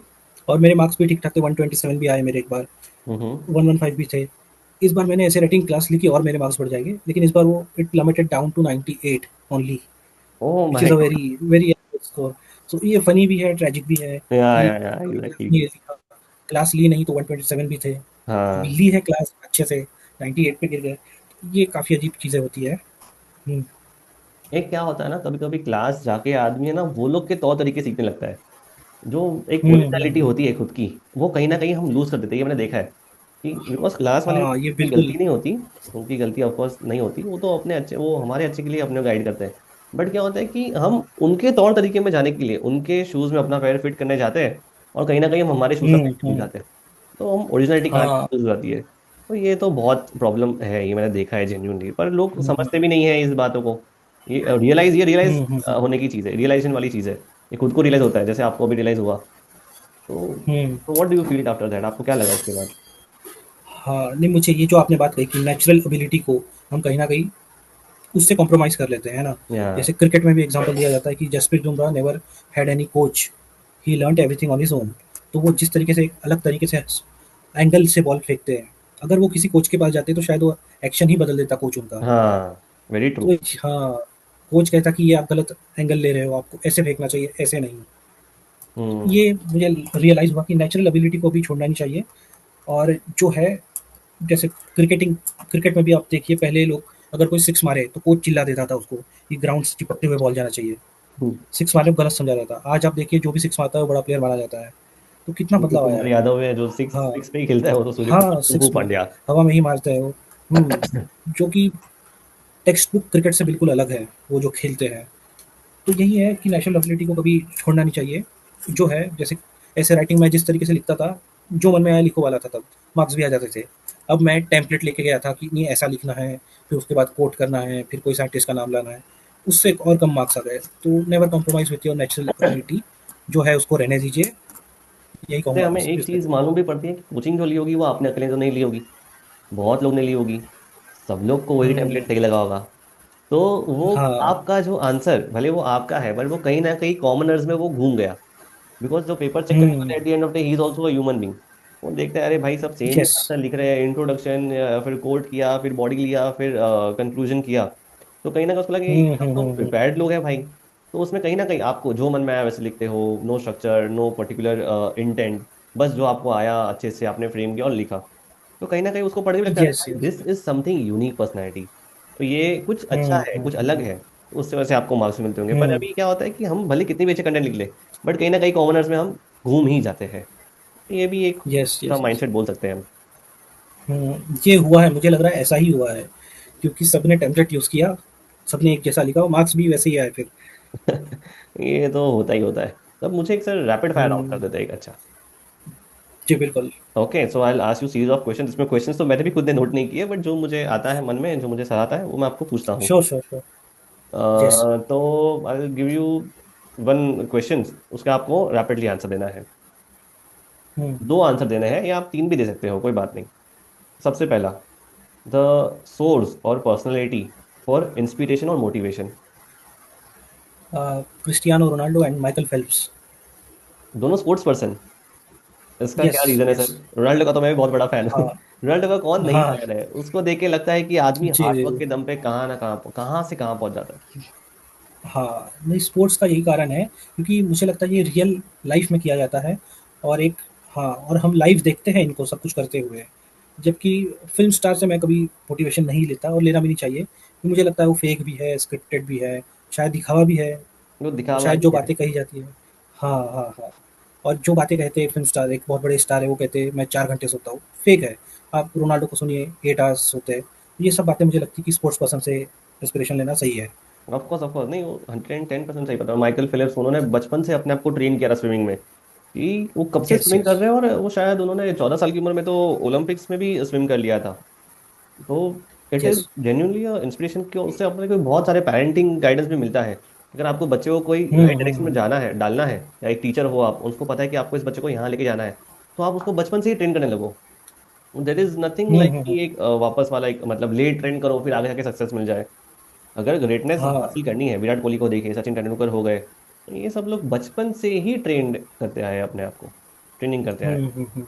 और मेरे मार्क्स भी ठीक-ठाक थे, 127 भी आए मेरे एक बार, हम्म। 115 भी थे। इस बार मैंने ऐसे राइटिंग क्लास ली कि और मेरे मार्क्स बढ़ जाएँगे, लेकिन इस बार वो it plummeted down to 98 only, oh which my is a god. Very very average score. So ये फनी भी है, ट्रेजिक भी है कि या एग्जैक्टली। ये क्लास ली नहीं तो 127 भी थे। हाँ। ली है क्लास अच्छे से, 98 पे गिर गए। ये काफ़ी अजीब चीज़ें होती है। हुँ, एक क्या होता है ना, कभी कभी क्लास जाके आदमी है ना वो लोग के तौर तरीके सीखने लगता है। जो एक हुँ, हुँ, ओरिजिनलिटी हुँ। होती है खुद की, वो कहीं ना कहीं हम लूज कर देते हैं, ये मैंने देखा है। कि बिकॉज क्लास वाले हाँ, लोग ये की बिल्कुल। गलती नहीं होती, उनकी गलती ऑफकोर्स नहीं होती, वो तो अपने अच्छे, वो हमारे अच्छे के लिए अपने गाइड करते हैं। बट क्या होता है कि हम उनके तौर तरीके में जाने के लिए उनके शूज में अपना पैर फिट करने जाते हैं, और कहीं ना कहीं हम हमारे शूज में हुँ, पैर भूल हुँ। जाते हैं। तो हम ओरिजिनलिटी कहाँ हाँ। लूज हो जाती है। तो ये तो बहुत प्रॉब्लम है, ये मैंने देखा है जेन्यूनली, पर लोग हुँ, समझते भी नहीं है इस बातों को। ये रियलाइज हुँ, हुँ, हुँ, होने की चीज़ है, रियलाइजेशन वाली चीज़ है। ये खुद को रियलाइज होता है, जैसे आपको अभी रियलाइज हुआ। तो हुँ। तो what do you feel after that, आपको क्या लगा उसके बाद। हाँ, नहीं मुझे ये जो आपने बात कही कि नेचुरल एबिलिटी को हम कहीं न कहीं उससे कॉम्प्रोमाइज़ कर लेते हैं, है ना? या जैसे क्रिकेट में भी एग्ज़ाम्पल दिया जाता है कि Jasprit Bumrah never had any coach, he learned everything on his own. तो वो जिस तरीके से एक अलग तरीके से एंगल से बॉल फेंकते हैं, अगर वो किसी कोच के पास जाते तो शायद वो एक्शन ही बदल देता कोच उनका। हाँ, वेरी ट्रू। तो हाँ, कोच कहता कि ये आप गलत एंगल ले रहे हो, आपको ऐसे फेंकना चाहिए, ऐसे नहीं। हम्म। ये मुझे रियलाइज़ हुआ कि नेचुरल एबिलिटी को भी छोड़ना नहीं चाहिए। और जो है जैसे क्रिकेटिंग क्रिकेट में भी आप देखिए पहले लोग अगर कोई सिक्स मारे तो कोच चिल्ला देता था उसको कि ग्राउंड से चिपकते हुए बॉल जाना चाहिए। सिक्स मारने को गलत समझा जाता है। आज आप देखिए जो भी सिक्स मारता है वो बड़ा प्लेयर माना जाता है। तो कितना सूर्य बदलाव आया कुमार है। यादव है जो सिक्स हाँ, सिक्स पे ही खेलता है, वो तो सूर्य कुमार, हाँ, कुंफू सिक्स में पांड्या। हवा में ही मारते हैं वो। जो कि टेक्स्ट बुक क्रिकेट से बिल्कुल अलग है, वो जो खेलते हैं। तो यही है कि नेशनल एबिलिटी को कभी छोड़ना नहीं चाहिए। जो है जैसे ऐसे राइटिंग मैं जिस तरीके से लिखता था, जो मन में आया लिखो वाला था तब, मार्क्स भी आ जाते थे। अब मैं टेम्पलेट लेके गया था कि नहीं ऐसा लिखना है, फिर उसके बाद कोट करना है, फिर कोई साइंटिस्ट का नाम लाना है, उससे और कम मार्क्स आ गए। तो never compromise with your natural ability, जो है उसको रहने दीजिए, यही इससे कहूँगा हमें बस एक इस पे चीज तो। मालूम भी पड़ती है कि कोचिंग जो ली होगी वो आपने अकेले तो नहीं ली होगी, बहुत लोग ने ली होगी, सब लोग को वही हुँ, टेम्पलेट सही लगा होगा। तो वो हाँ, आपका जो आंसर भले वो आपका है, बट वो कहीं ना कहीं कॉमनर्स में वो घूम गया। बिकॉज जो पेपर चेक करने हुँ, वाला at the end of the he is also human being. वो देखते हैं अरे भाई सब सेम ही यस, आंसर लिख रहे हैं, इंट्रोडक्शन फिर कोट किया, फिर बॉडी लिया, फिर कंक्लूजन किया। तो कहीं ना कहीं उसको लगे ये हुँ, सब हुँ, तो हुँ, हुँ, प्रिपेयर्ड लोग हैं भाई। तो उसमें कहीं ना कहीं आपको जो मन में आया वैसे लिखते हो, no structure, no particular intent, बस जो आपको आया अच्छे से आपने फ्रेम किया और लिखा। तो कहीं ना कहीं उसको पढ़ के भी लगता है यस, भाई yes, this is something unique personality. तो ये कुछ अच्छा हुँ, है, हुँ, कुछ हुँ, अलग है, तो उससे वजह से आपको मार्क्स मिलते होंगे। पर हुँ, अभी क्या होता है कि हम भले कितनी भी अच्छे कंटेंट लिख ले, बट कहीं ना कहीं कॉमनर्स में हम घूम ही जाते हैं। ये भी एक यस, सा यस, यस। माइंडसेट बोल सकते हैं हम। ये हुआ है, मुझे लग रहा है ऐसा ही हुआ है, क्योंकि सबने टेम्पलेट यूज़ किया, सबने एक जैसा लिखा और मार्क्स भी वैसे ही आए फिर। ये तो होता ही होता है। तब मुझे एक सर रैपिड फायर राउंड कर हुँ, देते हैं एक अच्छा। जी बिल्कुल। Okay, so I ask you series of question, इसमें क्वेश्चंस तो मैंने भी खुद ने नोट नहीं किए, बट जो मुझे आता है मन में, जो मुझे सर आता है वो मैं आपको पूछता हूँ। Sure, sure, sure. यस। तो I give you one question, उसका आपको रैपिडली आंसर देना है। हुँ, दो आंसर देने हैं, या आप तीन भी दे सकते हो, कोई बात नहीं। सबसे पहला, द सोर्स और पर्सनैलिटी फॉर इंस्पिरेशन और motivation. Cristiano Ronaldo and Michael Phelps. दोनों स्पोर्ट्स पर्सन। इसका क्या यस, रीजन है यस। सर। रोनाल्डो का तो मैं भी बहुत बड़ा फैन हूँ। हाँ, रोनाल्डो का कौन नहीं हाँ, फैन है, उसको देख के लगता है कि आदमी हार्डवर्क जी, के दम पे कहाँ ना कहाँ से कहाँ पहुंच जाता है। हाँ, नहीं स्पोर्ट्स का यही कारण है, क्योंकि मुझे लगता है ये रियल लाइफ़ में किया जाता है और एक हाँ, और हम लाइव देखते हैं इनको सब कुछ करते हुए। जबकि फ़िल्म स्टार से मैं कभी मोटिवेशन नहीं लेता और लेना भी नहीं चाहिए, क्योंकि मुझे लगता है वो फेक भी है, स्क्रिप्टेड भी है, शायद दिखावा भी है। वो और दिखावा शायद जो ही है। बातें कही जाती हैं, हाँ, हाँ, हाँ। और जो बातें कहते हैं फ़िल्म स्टार, एक बहुत बड़े स्टार है, वो कहते हैं मैं 4 घंटे सोता हूँ, फेक है। आप रोनाल्डो को सुनिए 8 आवर्स सोते हैं। ये सब बातें मुझे लगती है कि स्पोर्ट्स पर्सन से इंस्पिरेशन लेना सही है। ऑफ कोर्स नहीं, वो 110% सही पता है। माइकल फिलिप्स उन्होंने बचपन से अपने आप को ट्रेन किया स्विमिंग में, कि वो कब से यस स्विमिंग कर यस। रहे हैं, और वो शायद उन्होंने 14 साल की उम्र में तो ओलंपिक्स में भी स्विम कर लिया था। तो it is yes. Genuinely inspiration की, उससे अपने को बहुत सारे पेरेंटिंग गाइडेंस भी मिलता है। अगर आपको बच्चे को कोई राइट डायरेक्शन में हम्म। जाना है, डालना है, या एक टीचर हो आप, उसको पता है कि आपको इस बच्चे को यहाँ लेके जाना है, तो आप उसको बचपन से ही ट्रेन करने लगो। देर इज नथिंग लाइक हम्म। कि एक वापस वाला एक मतलब लेट ट्रेन करो फिर आगे जाके सक्सेस मिल जाए। अगर ग्रेटनेस हाँ। हासिल करनी है, विराट कोहली को देखिए, सचिन तेंदुलकर हो गए, तो ये सब लोग बचपन से ही ट्रेंड करते आए हैं अपने आप को, ट्रेनिंग करते आए। हम्म।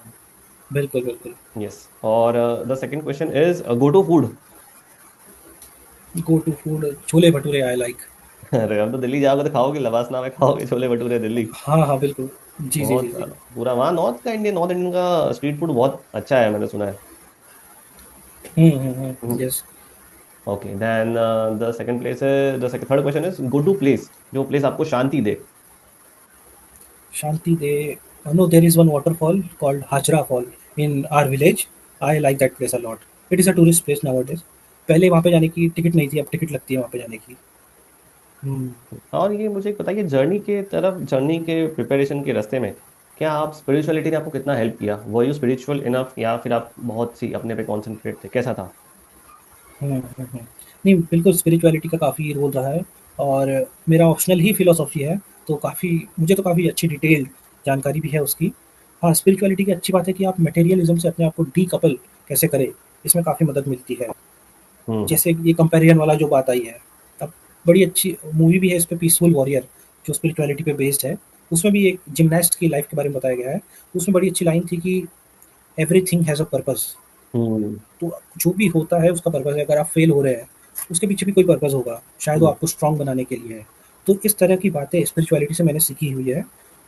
बिल्कुल बिल्कुल। यस। और the second question is go to food. Go to food, chole bhature I like. अरे अब तो दिल्ली जाओगे तो खाओगे, लवास नाम है, खाओगे छोले भटूरे दिल्ली। हाँ हाँ बिल्कुल। जी जी जी बहुत जी। पूरा वहाँ नॉर्थ इंडियन का स्ट्रीट फूड बहुत अच्छा है, मैंने सुना है। Yes. Okay then the second place है, the second third question is go to place, जो प्लेस आपको शांति दे। Shanti De. No, there is one waterfall called Hajra Fall in our village. I like that place a lot. It is a tourist place nowadays. पहले वहाँ पे जाने की ticket नहीं थी, अब टिकट लगती है वहाँ पे जाने की। हम्म। और ये मुझे बताइए, जर्नी के तरफ, जर्नी के प्रिपरेशन के रास्ते में क्या आप स्पिरिचुअलिटी ने आपको कितना हेल्प किया? वो यू स्पिरिचुअल इनफ, या फिर आप बहुत सी अपने पे कॉन्सेंट्रेट थे, कैसा था? हम्म। नहीं, बिल्कुल स्पिरिचुअलिटी का काफ़ी रोल रहा है। और मेरा ऑप्शनल ही फिलोसॉफी है, तो काफ़ी मुझे तो काफ़ी अच्छी डिटेल्ड जानकारी भी है उसकी। हाँ, स्पिरिचुअलिटी की अच्छी बात है कि आप मटेरियलिज्म से अपने आप को डीकपल कैसे करें, इसमें काफ़ी मदद मिलती है। हम्म। जैसे ये कंपैरिजन वाला जो बात आई है, अब बड़ी अच्छी मूवी भी है इस पे, पीसफुल वॉरियर, जो स्पिरिचुअलिटी पे बेस्ड है। उसमें भी एक जिमनास्ट की लाइफ के बारे में बताया गया है। उसमें बड़ी अच्छी लाइन थी कि एवरीथिंग हैज़ अ पर्पस। हम्म। तो जो भी होता है उसका पर्पस है। अगर आप फेल हो रहे हैं, उसके पीछे भी कोई पर्पस होगा, शायद वो हम्म। आपको स्ट्रांग बनाने के लिए है। तो इस तरह की बातें स्पिरिचुअलिटी से मैंने सीखी हुई है।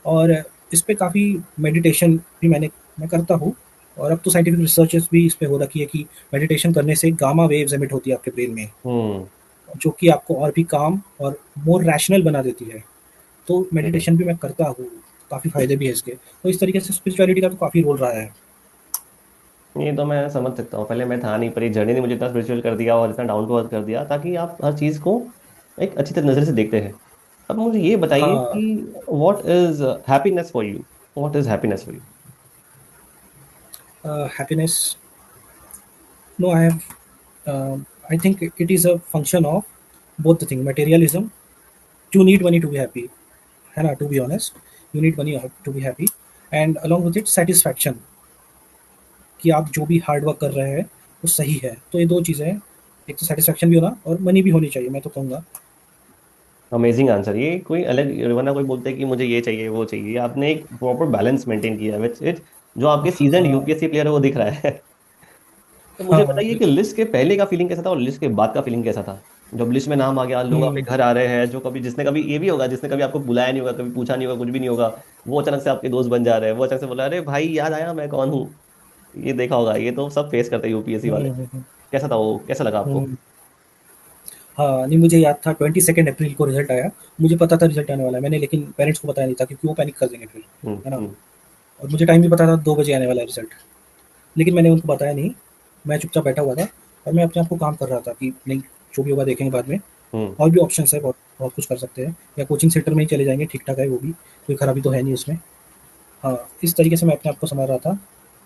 और इस पे काफ़ी मेडिटेशन भी मैं करता हूँ। और अब तो साइंटिफिक रिसर्चेस भी इस पे हो रखी है कि मेडिटेशन करने से गामा वेव्स एमिट होती है आपके ब्रेन में, हम्म। जो कि आपको और भी काम और मोर रैशनल बना देती है। तो हम्म। मेडिटेशन भी मैं करता हूँ, काफ़ी फ़ायदे भी है इसके। तो इस तरीके से स्पिरिचुअलिटी का तो काफ़ी रोल रहा है। ये तो मैं समझ सकता हूँ, पहले मैं था नहीं, पर ये जर्नी ने मुझे इतना स्पिरिचुअल कर दिया और इतना डाउन टू अर्थ कर दिया, ताकि आप हर चीज को एक अच्छी तरह नजर से देखते हैं। अब मुझे ये बताइए हाँ। कि what is happiness for you? What is happiness for you? Happiness, no I have, I think it is a function of both the thing, materialism. You need money to be happy, है ना, to be honest. You need money to be happy. And along with it satisfaction, कि आप जो भी hard work कर रहे हैं वो सही है। तो ये दो चीज़ें हैं, एक तो सेटिस्फैक्शन भी होना और मनी भी होनी चाहिए, मैं तो कहूँगा। Amazing answer. ये कोई अलग, वरना कोई बोलते हैं कि मुझे ये चाहिए वो चाहिए, आपने एक प्रॉपर बैलेंस मेंटेन किया, विच इट जो आपके सीजन हाँ यूपीएससी प्लेयर है वो दिख रहा है। तो मुझे हाँ बताइए कि बिल्कुल। लिस्ट के पहले का फीलिंग कैसा था और लिस्ट के बाद का फीलिंग कैसा था? जब लिस्ट में नाम आ गया, लोग आपके हम्म घर आ रहे हैं, जो कभी, जिसने कभी, ये भी होगा जिसने कभी आपको बुलाया नहीं होगा, कभी पूछा नहीं होगा, कुछ भी नहीं होगा, वो अचानक से आपके दोस्त बन जा रहे हैं, वो अचानक से बोला, अरे भाई याद आया मैं कौन हूँ। ये देखा होगा, ये तो सब फेस करते हैं यूपीएससी वाले। हम्म। कैसा था वो, कैसा लगा आपको? हम्म। हाँ, नहीं मुझे याद था 22 अप्रैल को रिजल्ट आया। मुझे पता था रिजल्ट आने वाला है, मैंने लेकिन पेरेंट्स को बताया नहीं था क्योंकि वो पैनिक कर देंगे फिर, हम्म। है ना। हम्म। और मुझे टाइम भी पता था 2 बजे आने वाला है रिजल्ट, लेकिन मैंने उनको बताया नहीं। मैं चुपचाप बैठा हुआ था और मैं अपने आप को काम कर रहा था कि नहीं, जो भी होगा देखेंगे बाद में। हम्म। और भी ऑप्शंस है, बहुत बहुत कुछ कर सकते हैं, या कोचिंग सेंटर में ही चले जाएंगे, ठीक ठाक है वो भी, कोई खराबी तो है नहीं उसमें। हाँ, इस तरीके से मैं अपने आप को संभाल रहा था।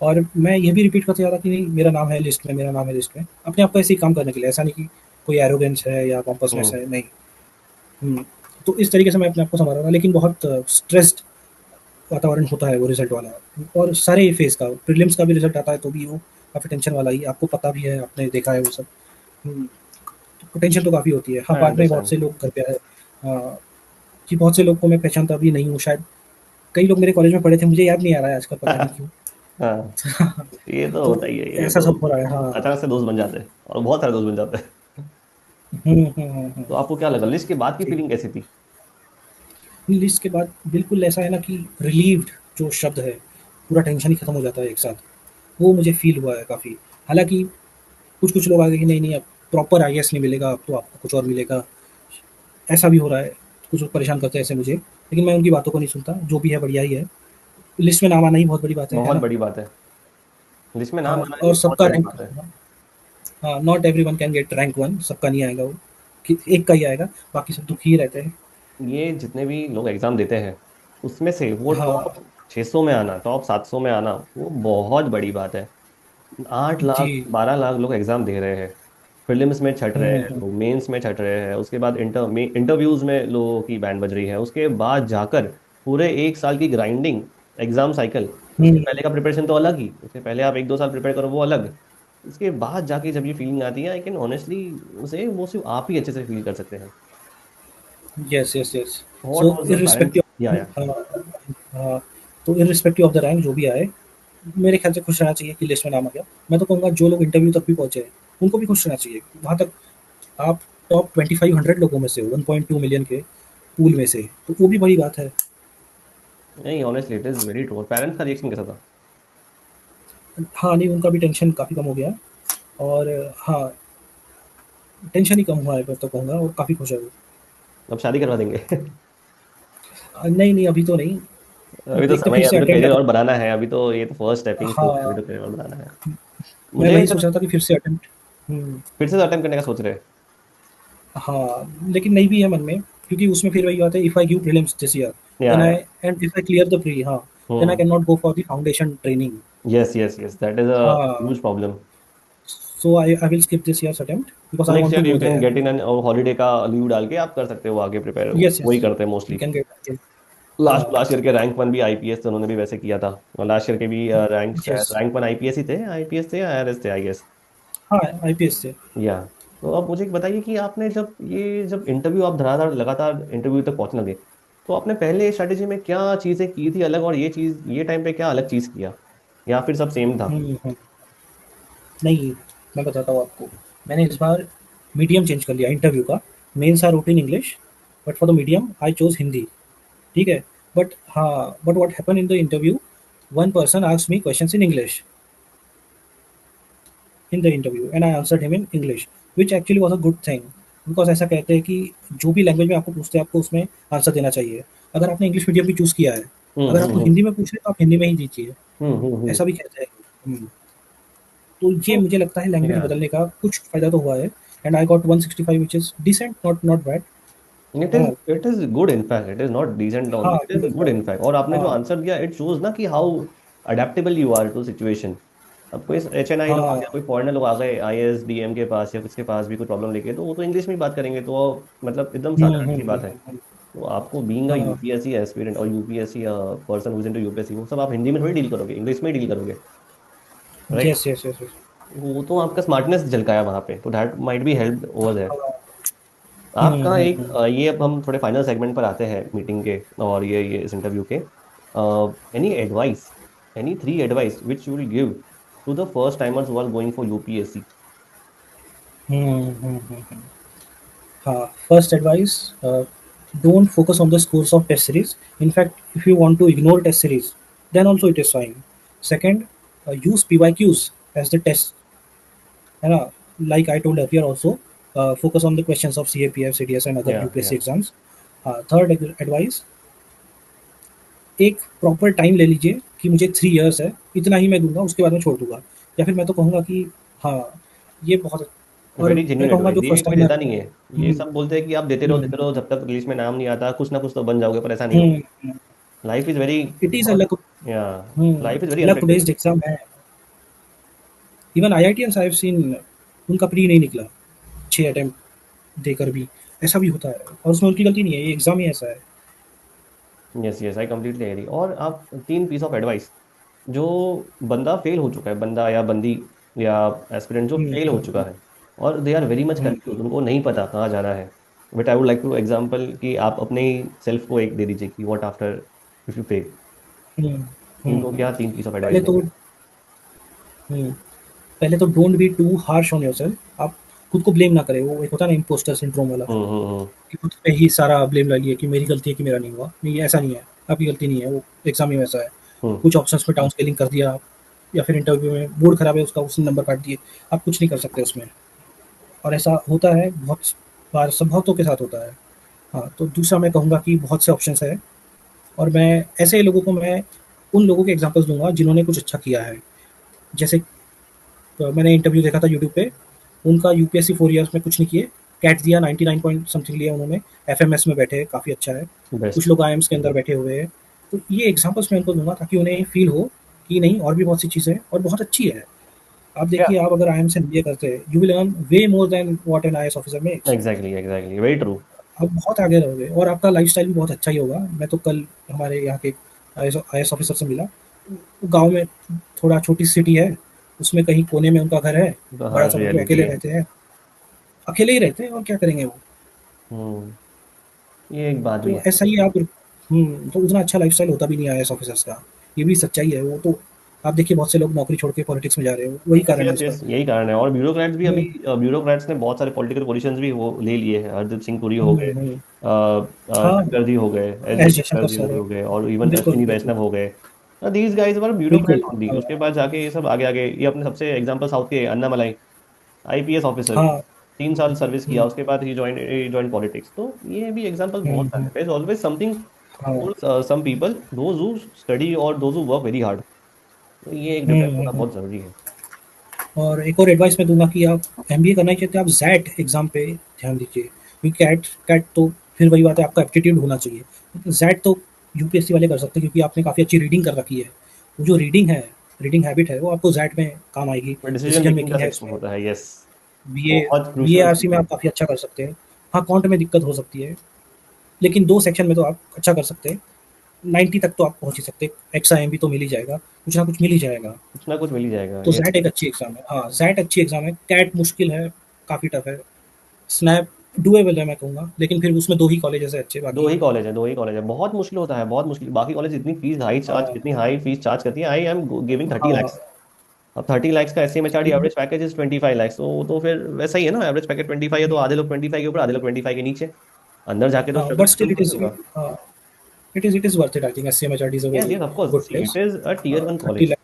और मैं ये भी रिपीट करते जा रहा था कि नहीं, मेरा नाम है लिस्ट में, मेरा नाम है लिस्ट में, अपने आप को ऐसे ही काम करने के लिए। ऐसा नहीं कि कोई एरोगेंस है या पॉम्पसनेस हम्म। है, नहीं। हुँ। तो इस तरीके से मैं अपने आप को सँभाल रहा था, लेकिन बहुत स्ट्रेस्ड वातावरण होता है वो रिज़ल्ट वाला। और सारे फेज़ का, प्रीलिम्स का भी रिज़ल्ट आता है तो भी वो काफ़ी टेंशन वाला ही, आपको पता भी है, आपने देखा है वो सब। हुँ। तो टेंशन तो काफ़ी होती है। हाँ, आई बाद में बहुत अंडरस्टैंड। से लोग घर पे आए, कि बहुत से लोग को मैं पहचानता भी नहीं हूँ शायद। कई लोग मेरे कॉलेज में पढ़े थे, मुझे याद नहीं आ रहा है आजकल, पता नहीं क्यों। हाँ, ये तो तो होता ही है, ये ऐसा तो सब हो रहा है, हाँ। अचानक से दोस्त बन जाते हैं, और बहुत सारे दोस्त बन जाते हैं। तो आपको क्या लगा, लिस्ट के बाद की जी। फीलिंग कैसी थी? लिस्ट के बाद बिल्कुल ऐसा है ना कि रिलीव्ड जो शब्द है, पूरा टेंशन ही खत्म हो जाता है एक साथ। वो मुझे फ़ील हुआ है काफ़ी। हालाँकि कुछ-कुछ लोग आ गए कि नहीं-नहीं, अब प्रॉपर आईएएस नहीं मिलेगा, अब तो आपको कुछ और मिलेगा। ऐसा भी हो रहा है। कुछ लोग परेशान करते हैं ऐसे मुझे, लेकिन मैं उनकी बातों को नहीं सुनता, जो भी है बढ़िया ही है। लिस्ट में नाम आना ही बहुत बड़ी बात है बहुत ना? बड़ी बात है, लिस्ट में नाम हाँ, आना ही और बहुत सबका बड़ी रैंक, बात है। हाँ, not everyone can get rank 1, सबका नहीं आएगा वो। कि एक का ही आएगा, बाकी सब दुखी ही रहते हैं। ये जितने भी लोग एग्जाम देते हैं उसमें से वो हाँ, टॉप 600 में आना, टॉप 700 में आना, वो बहुत बड़ी बात है। 8 लाख जी। 12 लाख लोग एग्जाम दे रहे हैं, प्रीलिम्स में छट रहे हैं हुँ, लोग, मेंस में छट रहे हैं, उसके बाद इंटरव्यूज में लोगों की बैंड बज रही है, उसके बाद जाकर पूरे 1 साल की ग्राइंडिंग एग्जाम साइकिल। उसके हुँ। पहले का प्रिपरेशन तो अलग ही, उसके पहले आप 1 2 साल प्रिपेयर करो वो अलग। उसके बाद जाके जब ये फीलिंग आती है, आई कैन ऑनेस्टली से वो सिर्फ आप ही अच्छे से फील कर सकते हैं। Yes, yes, yes. What so was the parents irrespective या हाँ, हाँ, तो इर्रिस्पेक्टिव ऑफ द रैंक जो भी आए, मेरे ख्याल से खुश रहना चाहिए कि लिस्ट में नाम आ गया। मैं तो कहूँगा जो लोग इंटरव्यू तक भी पहुँचे हैं, उनको भी खुश रहना चाहिए। वहाँ तक आप टॉप 2500 लोगों में से हो, 1.2 मिलियन के पूल में से, तो वो भी बड़ी बात है। नहीं, honestly it is very true. Parents का रिएक्शन कैसा था? हाँ, नहीं उनका भी टेंशन काफ़ी कम हो गया और हाँ, टेंशन ही कम हुआ है मैं तो कहूँगा और काफ़ी खुश है वो। अब शादी करवा देंगे? नहीं, नहीं अभी तो नहीं, अभी तो देखते समय फिर है, से अभी तो अटेम्प्ट करियर अगर और बनाना है, अभी तो ये तो फर्स्ट स्टेपिंग स्टोन है, अभी हाँ, तो करियर और बनाना है। मैं मुझे वही सोच जब रहा था कि फिर से अटेम्प्ट फिर से अटेम्प्ट करने का सोच रहे हैं। हाँ, लेकिन नहीं भी है मन में क्योंकि उसमें फिर वही बात है, if I give prelims this year then या I and if I clear the pre हाँ, then I hmm. Can not go for the foundation training. Yes yes yes, that is a हाँ, huge problem. So I will skip this year's attempt because I next want to year you go can there. Get in an holiday का leave डाल के आप कर सकते हो आगे prepare, yes, वही यस, करते हैं we mostly. Can get last हाँ, लास्ट ईयर के रैंक 1 भी आईपीएस थे, उन्होंने भी वैसे किया था। और लास्ट ईयर के भी रैंक शायद यस, रैंक 1 आईपीएस ही थे, आईपीएस थे या आईआरएस थे आई गेस। हाँ, आईपीएस से। या तो अब मुझे एक बताइए कि आपने जब इंटरव्यू आप धराधार लगातार इंटरव्यू तक पहुंचने लगे, तो आपने पहले स्ट्रैटेजी में क्या चीजें की थी अलग, और ये चीज ये टाइम पे क्या अलग चीज किया, या फिर सब सेम था? हुँ। नहीं, मैं बताता हूँ आपको। मैंने इस बार मीडियम चेंज कर लिया इंटरव्यू का। Mains are routine English, but for the medium I chose Hindi, ठीक है? बट हाँ, but what happened in the interview, one person asked me questions in English in the interview and I answered him in English, which actually was a good thing because ऐसा कहते हैं कि जो भी language में आपको पूछते हैं आपको उसमें आंसर देना चाहिए। अगर आपने इंग्लिश मीडियम भी चूज़ किया है, अगर आपको हम्म। हिंदी में पूछ रहे हैं तो आप हिंदी में ही दीजिए, हम्म। ऐसा भी कहते हैं। तो ये मुझे लगता है लैंग्वेज या बदलने का कुछ फ़ायदा तो हुआ है and I got 165 which is decent, not not bad. हाँ, it is good in fact, it is not decent only, हाँ, it good is good in fact. In fact. और आपने जो हाँ, आंसर दिया इट शोज ना कि how adaptable you are to situation. अब कोई एचएनआई लोग आ हाँ, गया, कोई फॉरेनर लोग आ गए आईएएस डीएम के पास या किसके पास भी कोई प्रॉब्लम लेके, तो वो तो इंग्लिश में ही बात करेंगे, तो मतलब एकदम साधारण सी बात है। हुँ। तो आपको बीइंग अ हाँ, यूपीएससी एस्पिरेंट और UPSC person who's into UPSC, वो सब आप हिंदी में थोड़ी डील करोगे, इंग्लिश में ही डील करोगे, right? Yes, yes, yes, yes. वो तो आपका स्मार्टनेस झलकाया वहां पे, तो that might be help over there. हाँ, आपका एक हुँ। ये अब हम थोड़े फाइनल सेगमेंट पर आते हैं मीटिंग के और ये इस इंटरव्यू के। Any advice, any 3 advice which you will give to the first timers who are going for UPSC? Hmm. हाँ, first advice, don't focus on the scores of test series. In fact, if you want to ignore test series, then also it is fine. Second, use PYQs as the test. है ना? Like I told earlier also, focus on the questions of CAPF, CDS and other या UPSC exams. Third advice, एक proper time ले लीजिए कि मुझे 3 years है, इतना ही मैं दूँगा, उसके बाद मैं छोड़ दूँगा। या फिर मैं तो कहूँगा कि हाँ, ये बहुत और वेरी मैं जेन्युइन कहूँगा एडवाइस, जो ये फर्स्ट कोई टाइमर देता नहीं है। ये हुँ, सब बोलते हैं कि आप हुँ, देते रहो जब तक लिस्ट में नाम नहीं आता, कुछ ना कुछ तो बन जाओगे, पर ऐसा नहीं हुँ, होता। Life is very it is a not, luck या hmm, life is very luck based unpredictable. Exam है। Even IITians I have seen उनका प्री नहीं निकला, 6 अटेम्प्ट देकर भी, ऐसा भी होता है और उसमें उनकी गलती नहीं है, ये एग्ज़ाम ही ऐसा है। Yes yes, I completely agree. और आप 3 पीस ऑफ एडवाइस जो बंदा फेल हो चुका है, बंदा या बंदी या एस्पिरेंट जो हुँ, फेल हो चुका हुँ, है और दे आर वेरी मच हुँ, कंफ्यूज, उनको नहीं पता कहाँ जाना है, but I would like to example कि आप अपने ही सेल्फ को एक दे दीजिए कि what after if you fail, hmm, उनको हुँ। क्या 3 पीस ऑफ एडवाइस पहले तो देंगे? हुँ, पहले तो don't be too harsh on yourself. आप खुद को ब्लेम ना करें, वो एक होता है ना इम्पोस्टर सिंड्रोम वाला, हम्म। कि खुद पे ही सारा ब्लेम ला लिए कि मेरी गलती है कि मेरा नहीं हुआ। नहीं, ऐसा नहीं है, आपकी गलती नहीं है, वो एग्ज़ाम ही वैसा है। हम्म। कुछ ऑप्शंस में डाउन स्केलिंग कर दिया आप या फिर इंटरव्यू में मूड खराब है उसका, उसने नंबर काट दिए, आप कुछ नहीं कर सकते उसमें। और ऐसा होता है बहुत बार, सब बहुतों के साथ होता है। हाँ, तो दूसरा मैं कहूँगा कि बहुत से ऑप्शंस हैं और मैं ऐसे लोगों को मैं उन लोगों के एग्ज़ाम्पल्स दूँगा जिन्होंने कुछ अच्छा किया है। जैसे मैंने इंटरव्यू देखा था यूट्यूब पे, उनका यूपीएससी 4 इयर्स में कुछ नहीं किए, कैट दिया 99 पॉइंट समथिंग लिया उन्होंने, एफएमएस में बैठे, काफ़ी अच्छा है। कुछ बेस्ट। लोग आईएम्स के अंदर बैठे हुए हैं। तो ये एग्जांपल्स मैं उनको दूंगा ताकि उन्हें फील हो कि नहीं, और भी बहुत सी चीज़ें हैं और बहुत अच्छी है। आप या देखिए, आप अगर आईएम से एमबीए करते हैं, you will earn way more than what an IAS officer makes. Exactly exactly very true. आप बहुत आगे रहोगे और आपका लाइफस्टाइल भी बहुत अच्छा ही होगा। मैं तो कल हमारे यहाँ के आईएएस ऑफिसर से मिला, गांव में, थोड़ा छोटी सिटी है, उसमें कहीं कोने में उनका घर है, तो बड़ा हार्श सा, वो रियलिटी अकेले है। रहते हैं, अकेले ही रहते हैं और क्या करेंगे वो। हम्म। ये एक बात भी तो है। ऐसा ही आप, तो उतना अच्छा लाइफस्टाइल होता भी नहीं आईएएस ऑफिसर्स का, ये भी सच्चाई है। वो तो आप देखिए, बहुत से लोग नौकरी छोड़ के पॉलिटिक्स में जा रहे हैं, वही कारण है यस उसका। यस, यही कारण है। और ब्यूरोक्रेट्स भी अभी, हम्म, ब्यूरोक्रेट्स ने बहुत सारे पॉलिटिकल पोजीशंस भी वो ले लिए हैं। हरदीप सिंह पुरी हो गए, हम्म। हाँ, शंकर जी हो गए, एस एस जयशंकर जयशंकर जी सर है। हो गए, और इवन बिल्कुल अश्विनी बिल्कुल वैष्णव हो गए। दीज गाइज वर बिल्कुल। Bureaucrat only. हाँ उसके बाद जाके ये सब आगे आगे, ये अपने सबसे एग्जांपल साउथ के अन्नामलाई, आईपीएस ऑफिसर, हाँ। 3 साल सर्विस किया, हम्म, उसके बाद ही जॉइन पॉलिटिक्स। तो ये भी एग्जांपल बहुत सारे हम्म। हैं। देयर इज ऑलवेज समथिंग हाँ। For some people, those who study और those who work very hard. तो ये एक हम्म, डिफरेंस होना बहुत जरूरी है। और एक और एडवाइस मैं दूंगा कि आप एमबीए करना ही चाहते हैं, आप जैट एग्जाम पे ध्यान दीजिए, क्योंकि कैट कैट तो फिर वही बात है, आपका एप्टीट्यूड होना चाहिए। जैट तो यूपीएससी वाले कर सकते हैं, क्योंकि आपने काफ़ी अच्छी रीडिंग कर रखी है। वो जो रीडिंग है, रीडिंग हैबिट है, वो आपको जैट में काम आएगी। डिसीजन डिसीजन मेकिंग का मेकिंग है सेक्शन इसमें। होता है, यस। बीए बहुत क्रूशियल बीएआरसी में चीज आप काफ़ी अच्छा कर सकते हैं। हाँ, कॉन्ट में दिक्कत हो सकती है, लेकिन 2 सेक्शन में तो आप अच्छा कर सकते हैं। 90 तक तो आप पहुँच ही सकते हैं। एक्स्ट्रा एमबी तो मिल ही जाएगा, कुछ ना कुछ मिल ही जाएगा। कुछ ना कुछ मिल ही जाएगा, तो यस। ज़ैट एक अच्छी एग्ज़ाम है। हाँ, ज़ैट अच्छी एग्ज़ाम है। कैट मुश्किल है, काफ़ी टफ है। स्नैप डूएबल है मैं कहूँगा, लेकिन फिर उसमें 2 ही कॉलेजेस है अच्छे, दो बाकी ही कॉलेज है, दो ही कॉलेज है। बहुत मुश्किल होता है, बहुत मुश्किल। बाकी कॉलेज इतनी फीस हाई चार्ज, हाँ, इतनी हाई फीस चार्ज करती है। I am giving 30 lakhs। हाँ। अब 30 lakhs का SCMHRD लेकिन एवरेज पैकेज इज 25 lakhs। तो फिर वैसा ही है ना, एवरेज पैकेज 25 है, तो आधे लोग 25 के ऊपर, आधे लोग 25 के नीचे। अंदर जाके तो हाँ, struggle but still struggle it करना इज़, होगा। हाँ, it is worth it. I think SCMHRD is a yes very yes, of course, good C place. It is a tier 1 30 college. Lakh,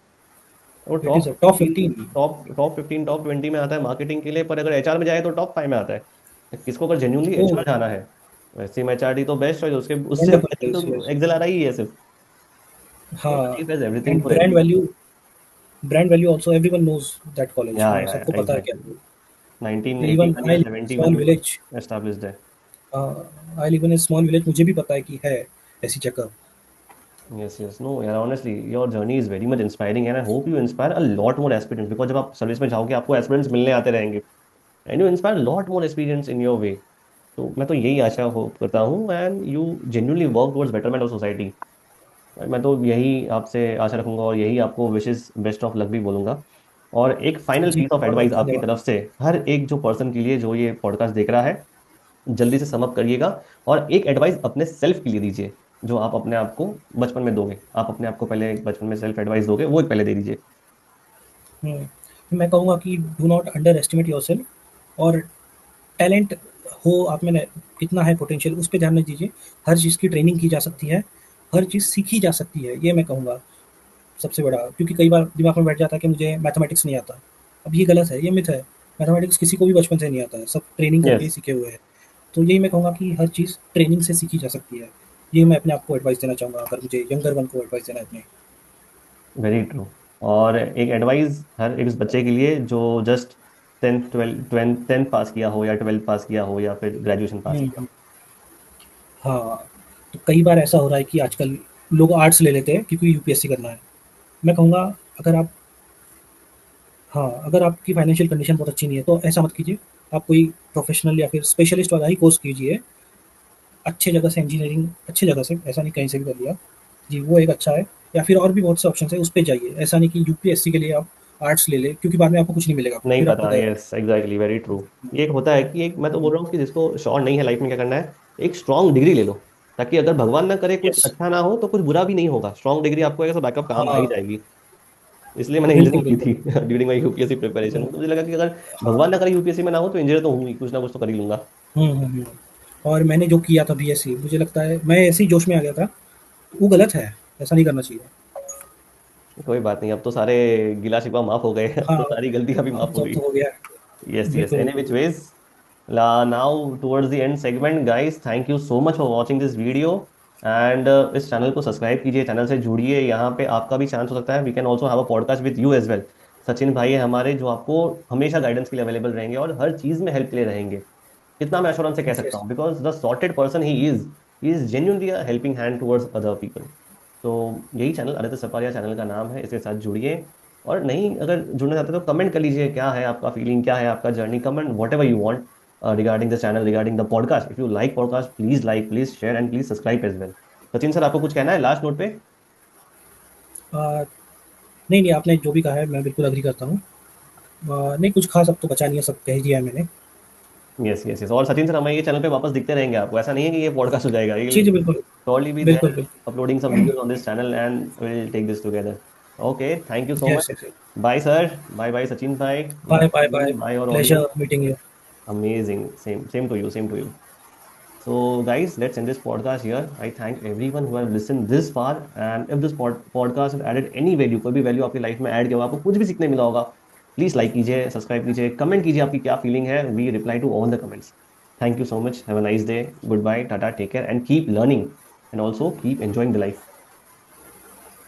वो it top is a top 15, 15। Top 15 top 20 में आता है marketing के लिए। पर अगर एचआर में जाए तो टॉप 5 में आता है। किसको अगर जेन्यूनली ओह! एचआर जाना है, SCMHRD तो बेस्ट चॉइस। उसके उससे वंडरफुल बेस्ट प्लेस, तो यस। एक्सेल आ रहा ही है सिर्फ। तो हाँ, chief has everything and for everyone. Brand value also everyone knows that college. या हाँ, सबको पता है क्या एग्जैक्टली। है। इवन 1981 या आई लिव इन 71 स्मॉल में विलेज। एस्टैब्लिश्ड है। I live in a small village, मुझे भी पता है कि है ऐसी जगह। यस यस, नो यार, honestly your journey is very much inspiring and I hope you inspire a lot more aspirants. Because जब आप सर्विस में जाओगे आपको एस्पिरेंट्स मिलने आते रहेंगे, and you inspire lot more experience in your way. तो मैं तो यही आशा होप करता हूँ, and you genuinely work towards betterment of society. मैं तो यही आपसे आशा रखूंगा और यही आपको विशेष बेस्ट ऑफ लक भी बोलूंगा। और एक फाइनल जी, पीस ऑफ बहुत एडवाइस बहुत आपकी धन्यवाद। तरफ से हर एक जो पर्सन के लिए जो ये पॉडकास्ट देख रहा है, जल्दी से समअप करिएगा। और एक एडवाइस अपने सेल्फ के लिए दीजिए, जो आप अपने आप को बचपन में दोगे। आप अपने आप को पहले एक बचपन में सेल्फ एडवाइस दोगे, वो एक पहले दे दीजिए। मैं कहूँगा कि do not under estimate yourself, और टैलेंट हो आप में कितना है पोटेंशियल, उस पे ध्यान नहीं दीजिए। हर चीज़ की ट्रेनिंग की जा सकती है, हर चीज़ सीखी जा सकती है, ये मैं कहूँगा सबसे बड़ा। क्योंकि कई बार दिमाग में बैठ जाता है कि मुझे मैथमेटिक्स नहीं आता। अब ये गलत है, ये मिथ है। मैथमेटिक्स किसी को भी बचपन से नहीं आता है, सब ट्रेनिंग करके ही यस, सीखे हुए हैं। तो यही मैं कहूँगा कि हर चीज़ ट्रेनिंग से सीखी जा सकती है। ये मैं अपने आप को एडवाइस देना चाहूँगा, अगर मुझे यंगर वन को एडवाइस देना है अपने। Very true. और एक एडवाइस हर एक उस बच्चे के लिए जो जस्ट 10th पास किया हो, या 12th पास किया हो, या फिर ग्रेजुएशन पास हुँ, किया हुँ। हाँ, तो कई बार ऐसा हो रहा है कि आजकल लोग आर्ट्स ले लेते हैं क्योंकि यूपीएससी करना है। मैं कहूँगा, अगर आप, हाँ, अगर आपकी फाइनेंशियल कंडीशन बहुत अच्छी नहीं है, तो ऐसा मत कीजिए। आप कोई प्रोफ़ेशनल या फिर स्पेशलिस्ट वाला ही कोर्स कीजिए। अच्छे जगह से इंजीनियरिंग, अच्छी जगह से, ऐसा नहीं कहीं से भी कर लिया। जी, वो एक अच्छा है। या फिर और भी बहुत से ऑप्शंस हैं, उस पे जाइए। ऐसा नहीं कि यूपीएससी के लिए आप आर्ट्स ले लें, क्योंकि बाद में आपको कुछ नहीं मिलेगा, नहीं फिर आपको पता। गया। Yes exactly, very true. ये एक होता है कि एक, मैं तो बोल रहा हूँ कि जिसको श्योर नहीं है लाइफ में क्या करना है, एक स्ट्रांग डिग्री ले लो। ताकि अगर भगवान ना करे कुछ यस। अच्छा ना हो तो कुछ बुरा भी नहीं होगा। स्ट्रांग डिग्री आपको ऐसा बैकअप काम आ ही हाँ, जाएगी। इसलिए मैंने बिल्कुल, इंजीनियरिंग की बिल्कुल। थी ड्यूरिंग माई यूपीएससी प्रिपरेशन। हुँ, तो मुझे लगा कि अगर हाँ। भगवान ना करे यूपीएससी में ना हो तो इंजीनियर तो हूँ ही, कुछ ना कुछ तो कर ही लूंगा। हुँ। और मैंने जो किया था बीएससी, मुझे लगता है मैं ऐसे ही जोश में आ गया था, वो गलत है, ऐसा नहीं करना चाहिए। कोई बात नहीं, अब तो सारे गिला शिकवा माफ हो गए अब हाँ, तो सारी गलतियां भी अब माफ हो सब गई। तो हो गया है। यस यस, बिल्कुल, एनी बिल्कुल, विच बिल्कुल। वेज, now towards the end segment, guys, thank you so much for watching this video। And इस चैनल को सब्सक्राइब कीजिए, चैनल से जुड़िए। यहाँ पे आपका भी चांस हो सकता है। We can also have a podcast with you as well. Sachin भाई है हमारे, जो आपको हमेशा गाइडेंस के लिए अवेलेबल रहेंगे और हर चीज़ में हेल्प के लिए रहेंगे। इतना मैं एश्योरेंस से कह Yes, सकता yes. हूँ, because the sorted person he is genuinely a helping hand towards other people. तो यही चैनल आदित्य सपारिया चैनल का नाम है, इसके साथ जुड़िए। और नहीं अगर जुड़ना चाहते हो तो कमेंट कर लीजिए, क्या है आपका फीलिंग, क्या है आपका journey, comment whatever you want regarding the channel, regarding the podcast. If you like, please like, please share and please subscribe as well. Sachin sir, आपको कुछ कहना है लास्ट नोट पे? नहीं, नहीं, आपने जो भी कहा है मैं बिल्कुल एग्री करता हूँ। नहीं, कुछ खास अब तो बचा नहीं है, सब कह ही दिया है मैंने। यस यस यस, और सचिन सर हमें ये चैनल पे वापस दिखते रहेंगे आपको, ऐसा नहीं है कि ये पॉडकास्ट हो जाएगा, जी, ये जी, बिल्कुल। surely be बिल्कुल, there बिल्कुल। uploading some videos on this channel and we'll take this together. Okay, thank you so yes, much. Yes, yes. Bye sir. Bye bye Sachin bhai. Bye bye, bye, bye. everybody. Bye our pleasure audience. Meeting you. Amazing. Same to you. Same to you. So guys, let's end this podcast here. I thank everyone who have listened this far, and if this podcast has added any value, कोई भी value आपकी life में add किया होगा, आपको कुछ भी सीखने मिला होगा, प्लीज लाइक कीजिए, सब्सक्राइब कीजिए, कमेंट कीजिए आपकी क्या फीलिंग है। We reply to all the comments. Thank you so much, have a nice day, good bye, tata, take care and keep learning and also keep enjoying the life.